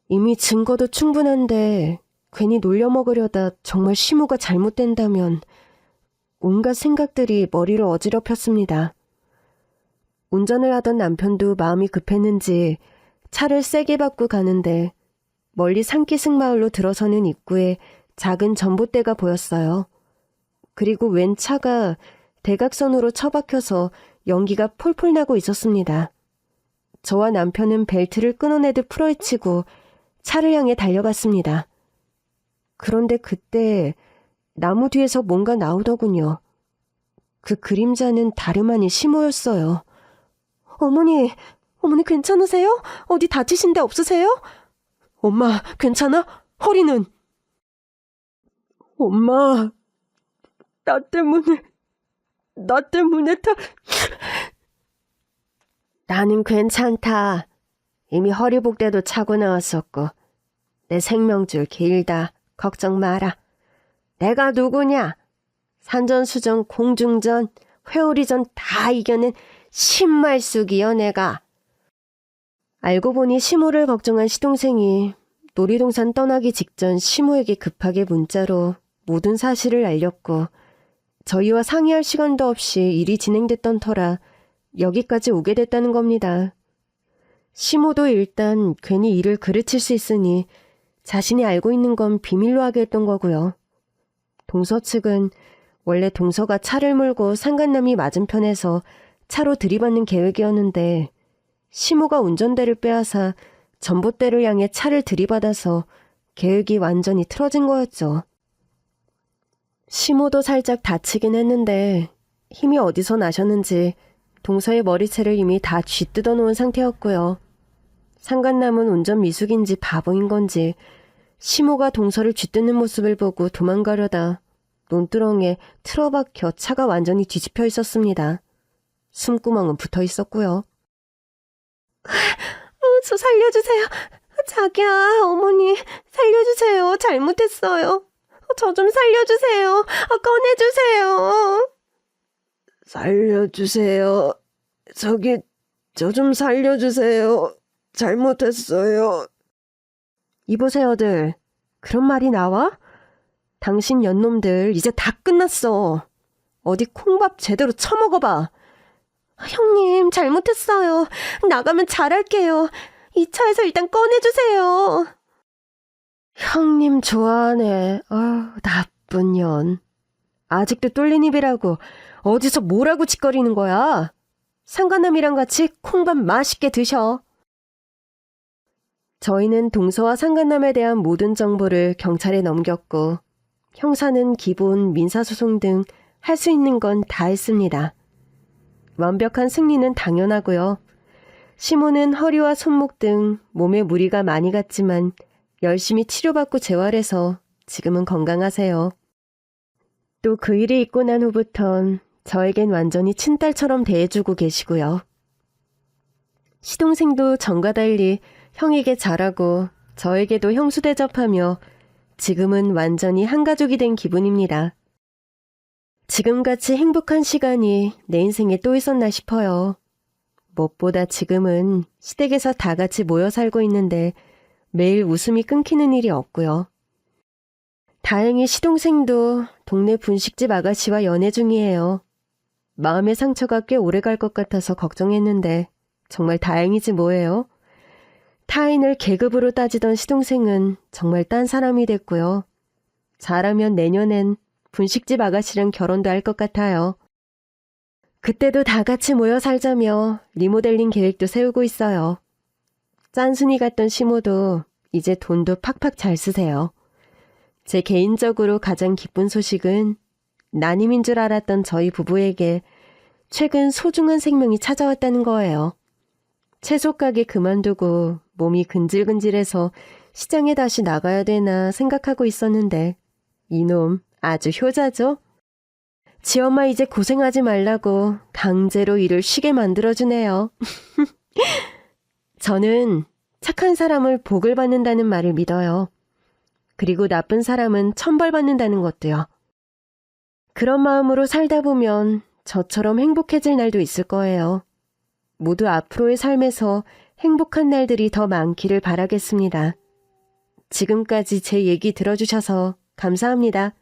이미 증거도 충분한데 괜히 놀려먹으려다 정말 시모가 잘못된다면 온갖 생각들이 머리를 어지럽혔습니다. 운전을 하던 남편도 마음이 급했는지 차를 세게 밟고 가는데 멀리 산기슭 마을로 들어서는 입구에 작은 전봇대가 보였어요. 그리고 웬 차가 대각선으로 처박혀서 연기가 폴폴 나고 있었습니다. 저와 남편은 벨트를 끊어내듯 풀어헤치고 차를 향해 달려갔습니다. 그런데 그때 나무 뒤에서 뭔가 나오더군요. 그 그림자는 다름 아닌 시모였어요. 어머니 괜찮으세요? 어디 다치신 데 없으세요? 엄마, 괜찮아? 허리는? 엄마, 나 때문에 나는 괜찮다. 이미 허리복대도 차고 나왔었고 내 생명줄 길다. 걱정 마라. 내가 누구냐? 산전수전, 공중전, 회오리전 다 이겨낸 신말숙이여 내가. 알고 보니 시모를 걱정한 시동생이 놀이동산 떠나기 직전 시모에게 급하게 문자로 모든 사실을 알렸고 저희와 상의할 시간도 없이 일이 진행됐던 터라 여기까지 오게 됐다는 겁니다. 시모도 일단 괜히 일을 그르칠 수 있으니 자신이 알고 있는 건 비밀로 하게 했던 거고요. 동서 측은 원래 동서가 차를 몰고 상간남이 맞은편에서 차로 들이받는 계획이었는데 시모가 운전대를 빼앗아 전봇대를 향해 차를 들이받아서 계획이 완전히 틀어진 거였죠. 시모도 살짝 다치긴 했는데 힘이 어디서 나셨는지 동서의 머리채를 이미 다 쥐뜯어 놓은 상태였고요. 상간남은 운전 미숙인지 바보인 건지 시모가 동서를 쥐뜯는 모습을 보고 도망가려다 논두렁에 틀어박혀 차가 완전히 뒤집혀 있었습니다. 숨구멍은 붙어 있었고요. 저 살려주세요. 자기야, 어머니 살려주세요. 잘못했어요. 저 좀 살려주세요. 꺼내주세요. 살려주세요. 저 좀 살려주세요. 잘못했어요. 이보세요들. 그런 말이 나와? 당신 연놈들 이제 다 끝났어. 어디 콩밥 제대로 처먹어봐. 형님 잘못했어요. 나가면 잘할게요. 이 차에서 일단 꺼내주세요. 형님 좋아하네. 나쁜 년. 아직도 뚫린 입이라고 어디서 뭐라고 짓거리는 거야. 상간남이랑 같이 콩밥 맛있게 드셔. 저희는 동서와 상간남에 대한 모든 정보를 경찰에 넘겼고 형사는 기본 민사소송 등 할 수 있는 건 다 했습니다. 완벽한 승리는 당연하고요. 시모는 허리와 손목 등 몸에 무리가 많이 갔지만 열심히 치료받고 재활해서 지금은 건강하세요. 또 그 일이 있고 난 후부턴 저에겐 완전히 친딸처럼 대해주고 계시고요. 시동생도 전과 달리 형에게 잘하고 저에게도 형수 대접하며 지금은 완전히 한 가족이 된 기분입니다. 지금같이 행복한 시간이 내 인생에 또 있었나 싶어요. 무엇보다 지금은 시댁에서 다 같이 모여 살고 있는데 매일 웃음이 끊기는 일이 없고요. 다행히 시동생도 동네 분식집 아가씨와 연애 중이에요. 마음의 상처가 꽤 오래 갈 것 같아서 걱정했는데 정말 다행이지 뭐예요. 타인을 계급으로 따지던 시동생은 정말 딴 사람이 됐고요. 잘하면 내년엔 분식집 아가씨랑 결혼도 할 것 같아요. 그때도 다 같이 모여 살자며 리모델링 계획도 세우고 있어요. 짠순이 같던 시모도 이제 돈도 팍팍 잘 쓰세요. 제 개인적으로 가장 기쁜 소식은 난임인 줄 알았던 저희 부부에게 최근 소중한 생명이 찾아왔다는 거예요. 채소 가게 그만두고 몸이 근질근질해서 시장에 다시 나가야 되나 생각하고 있었는데 이놈 아주 효자죠? 지엄마 이제 고생하지 말라고 강제로 일을 쉬게 만들어주네요. 저는 착한 사람을 복을 받는다는 말을 믿어요. 그리고 나쁜 사람은 천벌받는다는 것도요. 그런 마음으로 살다 보면 저처럼 행복해질 날도 있을 거예요. 모두 앞으로의 삶에서 행복한 날들이 더 많기를 바라겠습니다. 지금까지 제 얘기 들어주셔서 감사합니다.